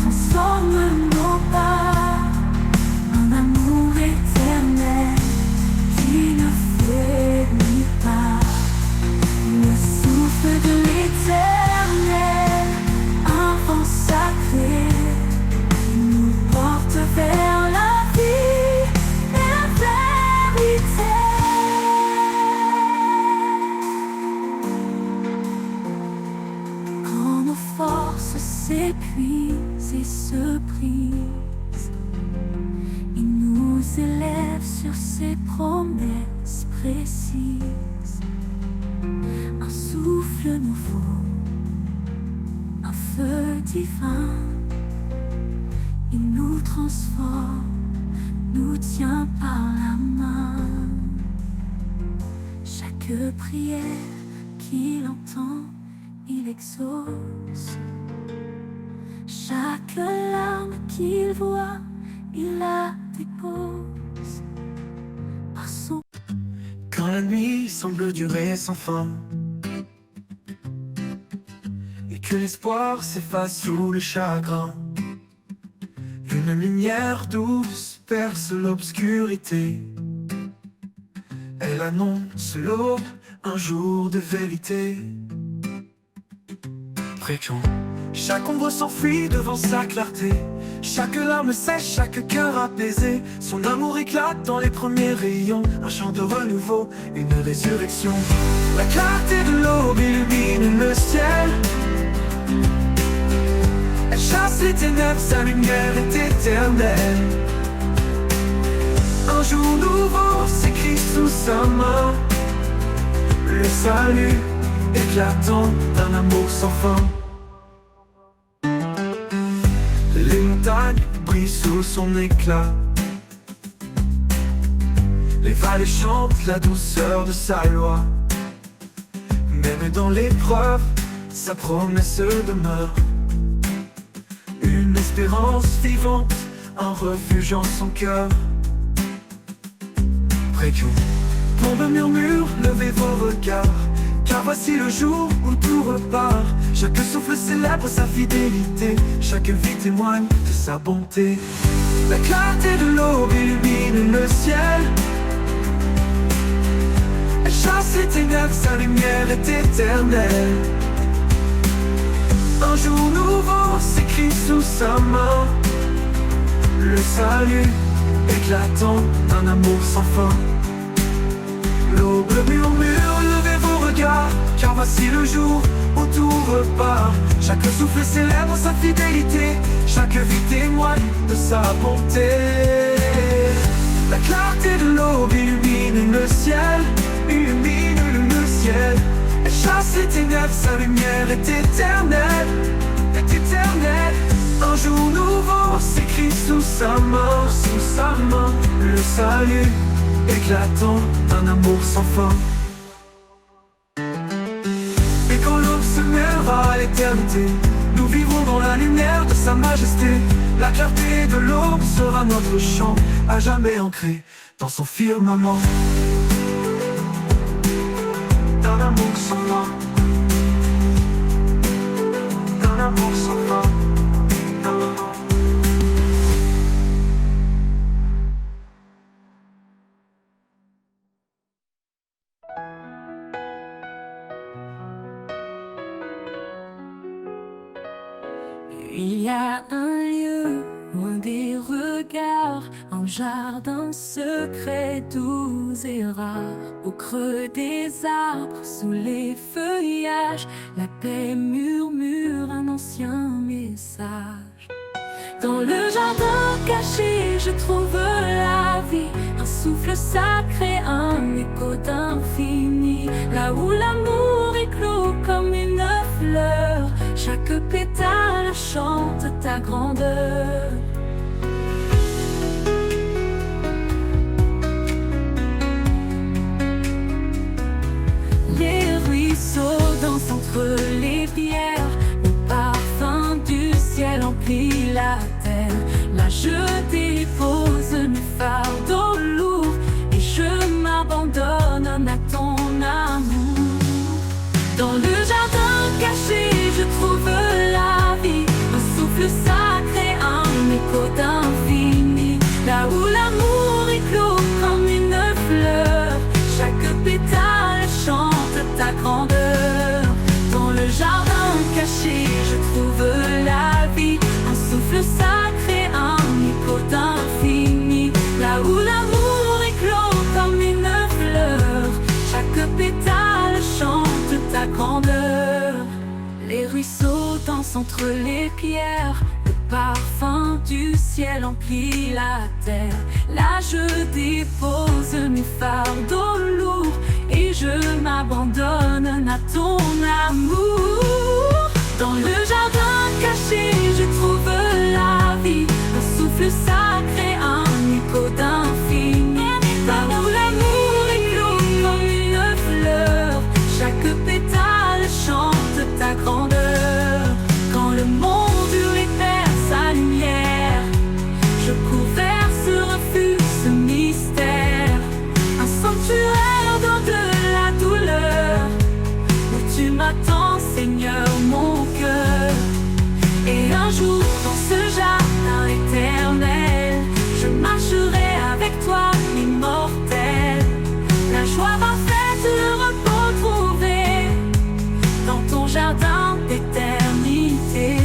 transforme nos pas. Un amour éternel qui ne faiblit pas. Le souffle de l'Éternel, un vent sacré, nous porte vers la vie et la vérité. Quand nos forces s'épuisent et se brisent, il nous élève sur ses promesses précises. Un souffle nouveau, un feu divin, il nous transforme, nous tient par la main. Chaque prière qu'il entend, il exauce. Chaque larme qu'il voit, il la dépose. Par son Quand la nuit semble durer sans fin et que l'espoir s'efface sous le chagrin, une lumière douce perce l'obscurité. Elle annonce l'aube, un jour de vérité. Fréquent, chaque ombre s'enfuit devant sa clarté. Chaque larme sèche, chaque cœur apaisé. Son amour éclate dans les premiers rayons. Un chant de renouveau, une résurrection. La clarté de l'aube illumine le ciel. Elle chasse les ténèbres, sa lumière est éternelle. Un jour nouveau s'écrit sous sa main. Le salut éclatant d'un amour sans fin. Les montagnes brillent sous son éclat. Les vallées chantent la douceur de sa loi. Même dans l'épreuve, sa promesse demeure. Une espérance vivante, un refuge en son cœur. Précieux, tombe murmure, levez vos regards. Car voici le jour où tout repart. Chaque souffle célèbre sa fidélité. Chaque vie témoigne de sa bonté. La clarté de l'aube illumine le ciel. Elle chasse les ténèbres, sa lumière est éternelle. Un jour nouveau s'écrit sous sa main. le salut éclatant d'un amour sans fin. L'aube murmure, levez vos regards, car voici le jour où tout repart. Chaque souffle célèbre sa fidélité, chaque vie témoigne de sa bonté. La clarté de l'aube illumine le ciel, illumine le ciel. Elle chasse les ténèbres, sa lumière est éternelle, est éternelle. Un jour nouveau s'écrit sous sa main, le salut éclatant d'un amour sans fin. Et quand l'aube se lèvera à l'éternité, nous vivrons dans la lumière de sa majesté. La clarté de l'aube sera notre chant, à jamais ancré dans son firmament. D'un amour sans fin, d'un amour sans fin. Il y a un lieu loin des regards, un jardin secret, doux et rare. Au creux des arbres, sous les feuillages, la paix murmure un ancien message. Dans le jardin caché, je trouve la vie, un souffle sacré, un écho d'infini. Là où l'amour éclot comme une fleur, chaque pétale chante ta grandeur. Les ruisseaux dansent entre les pierres, le parfum du ciel emplit la terre. Là je dépose mes fardeaux lourds et je m'abandonne à ton amour. Dans le jardin caché, je trouve la vie, un souffle sacré, un écho d'infini. Là où l'amour éclot comme une fleur, chaque pétale chante ta grandeur. Dans le jardin caché, je trouve la vie, un souffle sacré, un écho d'infini. Là où l'amour éclot comme une fleur, chaque pétale chante ta grandeur. Les ruisseaux dansent entre les pierres, le parfum du ciel emplit la terre. Là je dépose mes fardeaux lourds et je m'abandonne à ton amour. Dans le jardin caché, je trouve la vie, un souffle sacré, un écho d'infini. Là où l'amour éclot comme une fleur, chaque pétale chante ta grandeur. Quand le monde hurle perd sa lumière, je cours vers ce refuge, ce mystère, un sanctuaire dans de la douleur, où tu m'attends, Seigneur, mon cœur. Et un jour, dans ce jardin éternel, je marcherai avec toi, immortel. La joie parfaite, le repos trouvé dans ton jardin d'éternité.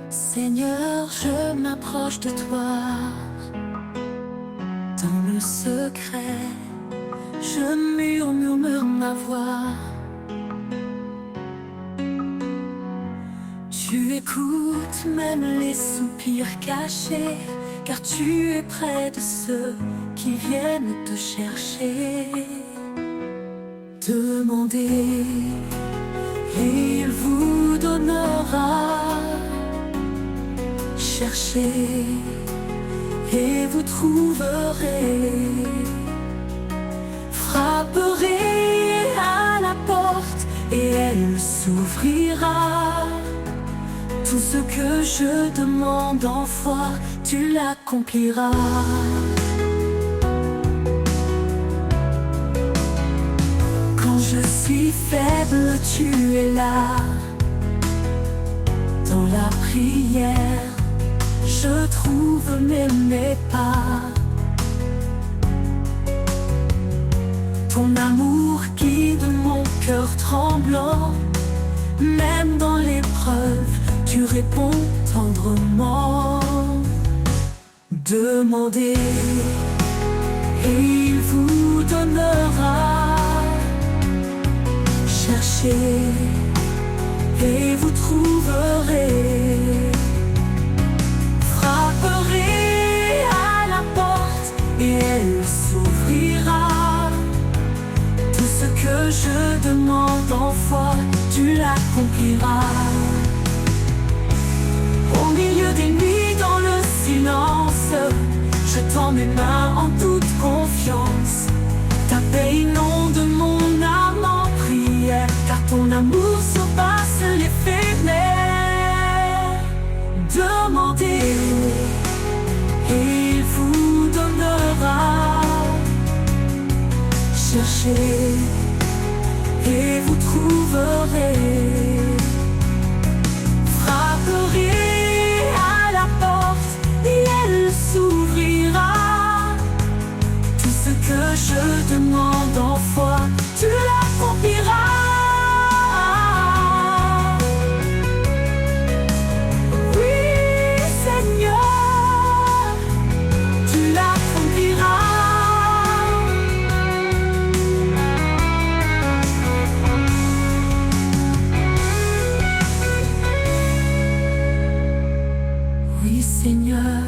Seigneur, je m'approche de toi. Dans le secret, je murmure ma voix. Tu écoutes même les soupirs cachés, car tu es près de ceux qui viennent te chercher. Demandez, et il vous donnera. Cherchez, et vous trouverez. Frapperez à la porte, et elle s'ouvrira. Tout ce que je demande en foi, tu l'accompliras. Quand je suis faible, tu es là. Dans la prière, je trouve mes pas. Ton amour guide mon cœur tremblant. Même dans l'épreuve, tu réponds tendrement. Demandez et il vous donnera. Cherchez et vous trouverez. Frapperez à la porte et elle s'ouvrira. Tout ce que je demande en foi, tu l'accompliras. Au milieu des nuits, dans le silence, je tends mes mains en toute confiance. Ta paix inonde mon âme en prière, car ton amour surpasse les fenêtres. Demandez et il vous donnera. Cherchez et vous trouverez. Frapperez à la porte et elle s'ouvrira. Tout ce que je demande en foi, tu l'accompliras. Oui, Seigneur, tu l'accompliras. Oui, Seigneur,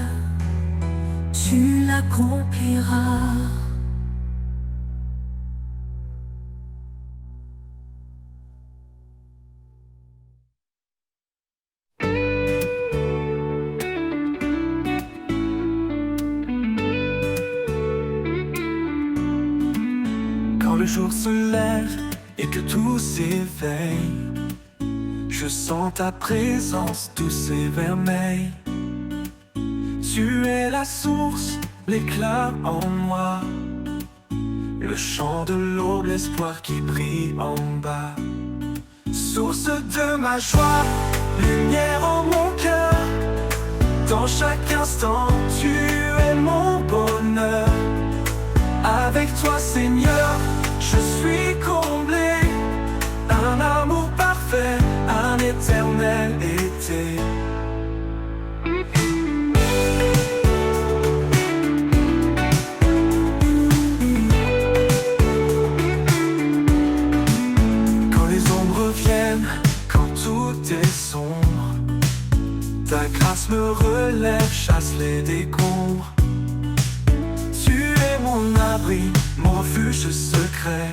tu l'accompliras. Quand le jour se lève et que tout s'éveille, je sens ta présence douce et vermeille. Tu es la source, l'éclat en moi, le chant de l'aube, l'espoir qui brille en bas. Source de ma joie, lumière en mon cœur. Dans chaque instant, tu es mon bonheur. Avec toi, Seigneur, je suis comblé. Un amour parfait, un éternel été. Quand les ombres viennent, quand tout est sombre, ta grâce me relève, chasse les décombres. Tu es mon abri, mon refuge secret.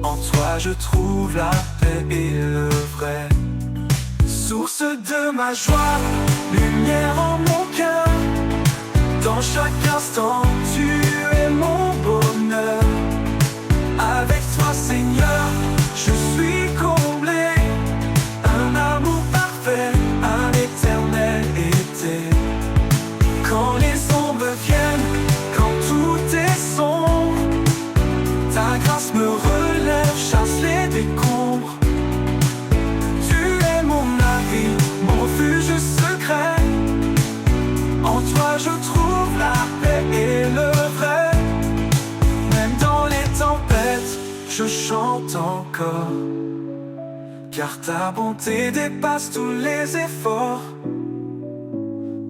En toi je trouve la paix et le vrai. Source de ma joie, lumière en mon cœur. Dans chaque instant, tu es mon bonheur. Avec toi, Seigneur, je suis comblé. Un amour parfait, un éternel été. Quand les ombres viennent, quand tout est sombre, ta grâce me relève, chasse les décombres. Tu es mon abri, mon refuge secret. En toi je trouve la paix et le vrai. Même dans les tempêtes, je chante encore, car ta bonté dépasse tous les efforts.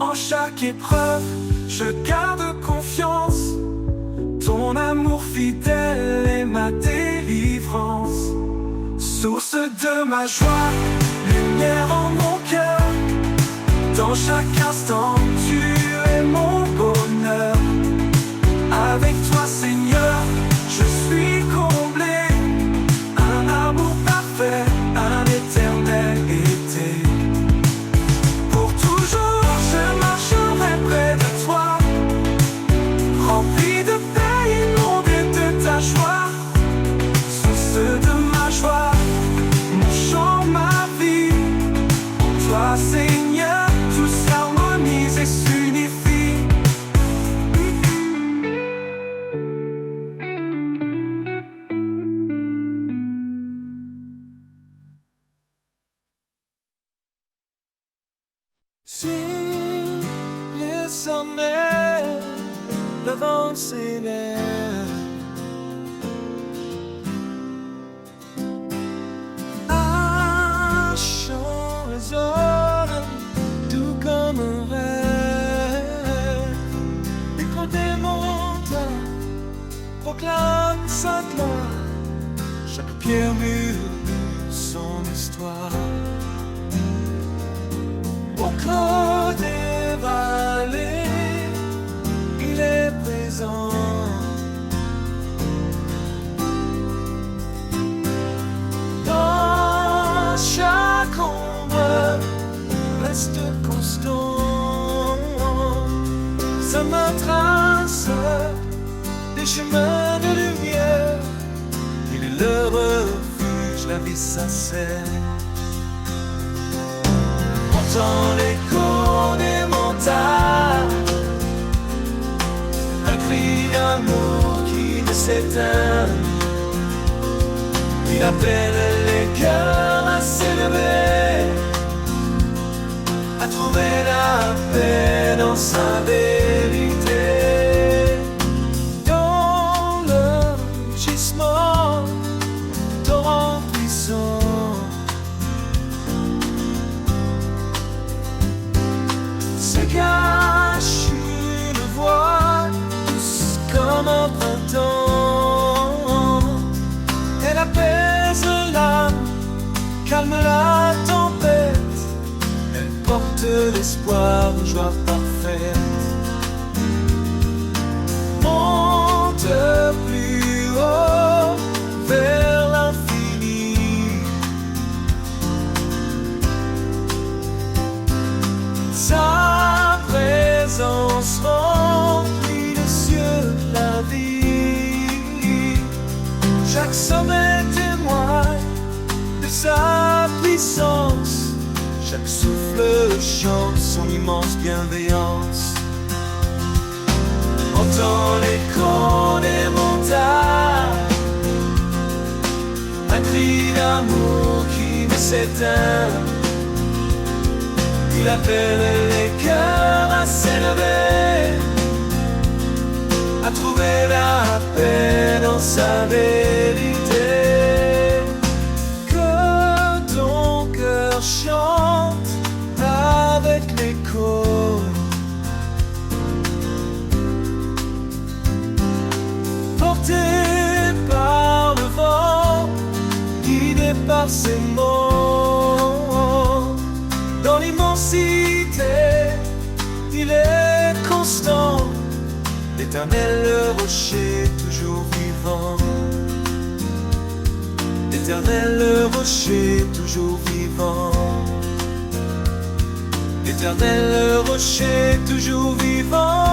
En chaque épreuve, je garde confiance. Ton amour fidèle est ma délivrance. Source de ma joie, lumière en mon cœur. Dans chaque instant, tu es mon bonheur. Avec toi, Seigneur, je suis comblé. Un amour parfait, un éternel été. Pour toujours, je marcherai près de toi, rempli de paix, inondé de ta joie. Source de ma joie, mon chant, ma vie. En toi proclame sa gloire, chaque pierre mûre son histoire. Au creux des vallées, il est présent. Dans chaque ombre, reste constant. Sa main trace des chemins de lumière. Il est le refuge, la vie sincère. Entend l'écho des montagnes, un cri d'amour qui ne s'éteint. Il appelle les cœurs à s'élever, à trouver la paix dans sa vérité. Dans le gisement, torrent puissant, se cache une voix douce comme un printemps. Elle apaise l'âme, calme la tempête. Elle porte l'espoir, joie parfaite. Monte plus haut vers l'infini. Sa présence remplit les cieux, la vie. Chaque sommet témoigne de sa puissance. Chaque souffle chante son immense bienveillance. Entend l'écho des montagnes, un cri d'amour qui ne s'éteint. Il appelle les cœurs à s'élever, à trouver la paix dans sa vérité. Que ton cœur chante avec l'écho. Porté par le vent, guidé par ses mots. Dans l'immensité, il est constant. L'éternel le rocher toujours vivant. L'éternel le rocher toujours vivant. L'éternel le rocher toujours vivant.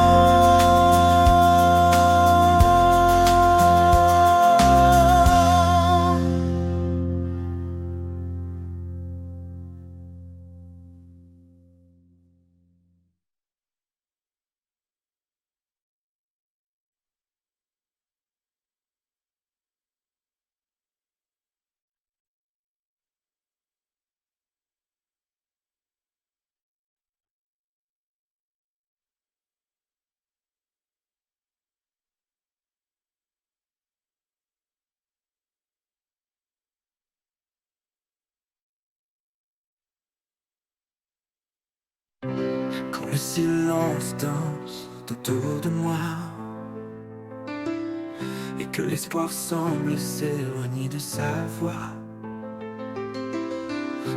Quand le silence danse autour de moi et que l'espoir semble s'éloigner de sa voix,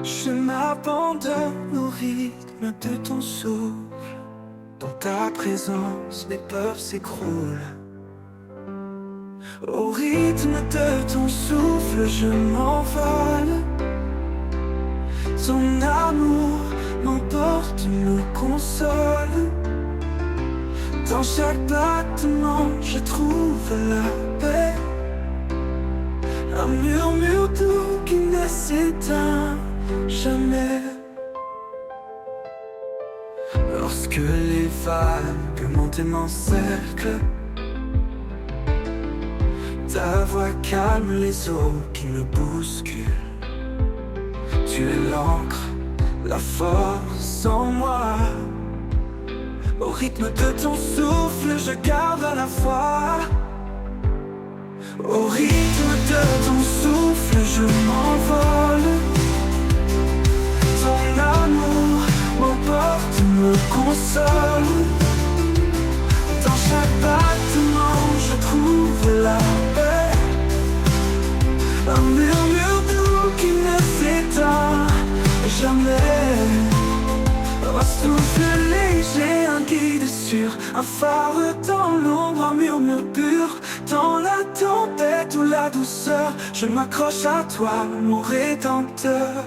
je m'abandonne au rythme de ton souffle. Dans ta présence, mes peurs s'écroulent. Au rythme de ton souffle, je m'envole. Ton amour m'emporte, me console. Dans chaque battement, je trouve la paix. Un murmure doux qui ne s'éteint jamais. Lorsque les vagues montent et m'encerclent, ta voix calme les eaux qui me bousculent. Tu es l'encre, la force en moi. Au rythme de ton souffle, je garde la foi. Au rythme de ton souffle, je m'envole. Ton amour m'emporte, me console. Dans chaque battement, je trouve la Un phare dans l'ombre, un murmure pur. Dans la tempête ou la douceur, je m'accroche à toi, mon rédempteur.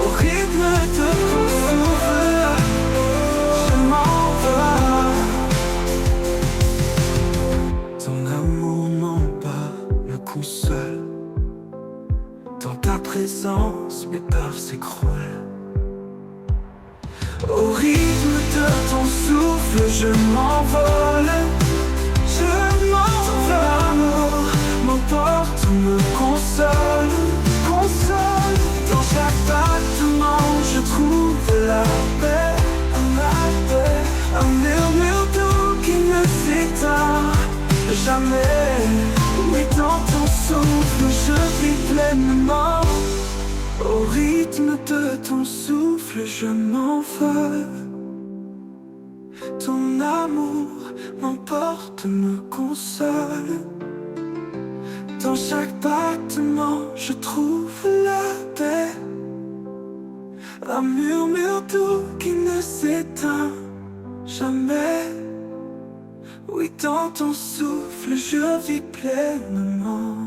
Au rythme de ton souffle, je m'envole. Ton amour m'embarque, me console. Dans ta présence, mes peurs s'écroulent. Au rythme de ton souffle, je m'envole. Je m'envole. L'amour m'emporte, me console, console. Dans chaque battement, je trouve la paix, un murmure doux qui ne s'éteint jamais. Oui, dans ton souffle, je vis pleinement. Au rythme de ton souffle, je m'envole. Ton amour m'emporte, me console. Dans chaque battement, je trouve la paix. Un murmure doux qui ne s'éteint jamais. Oui, dans ton souffle, je vis pleinement.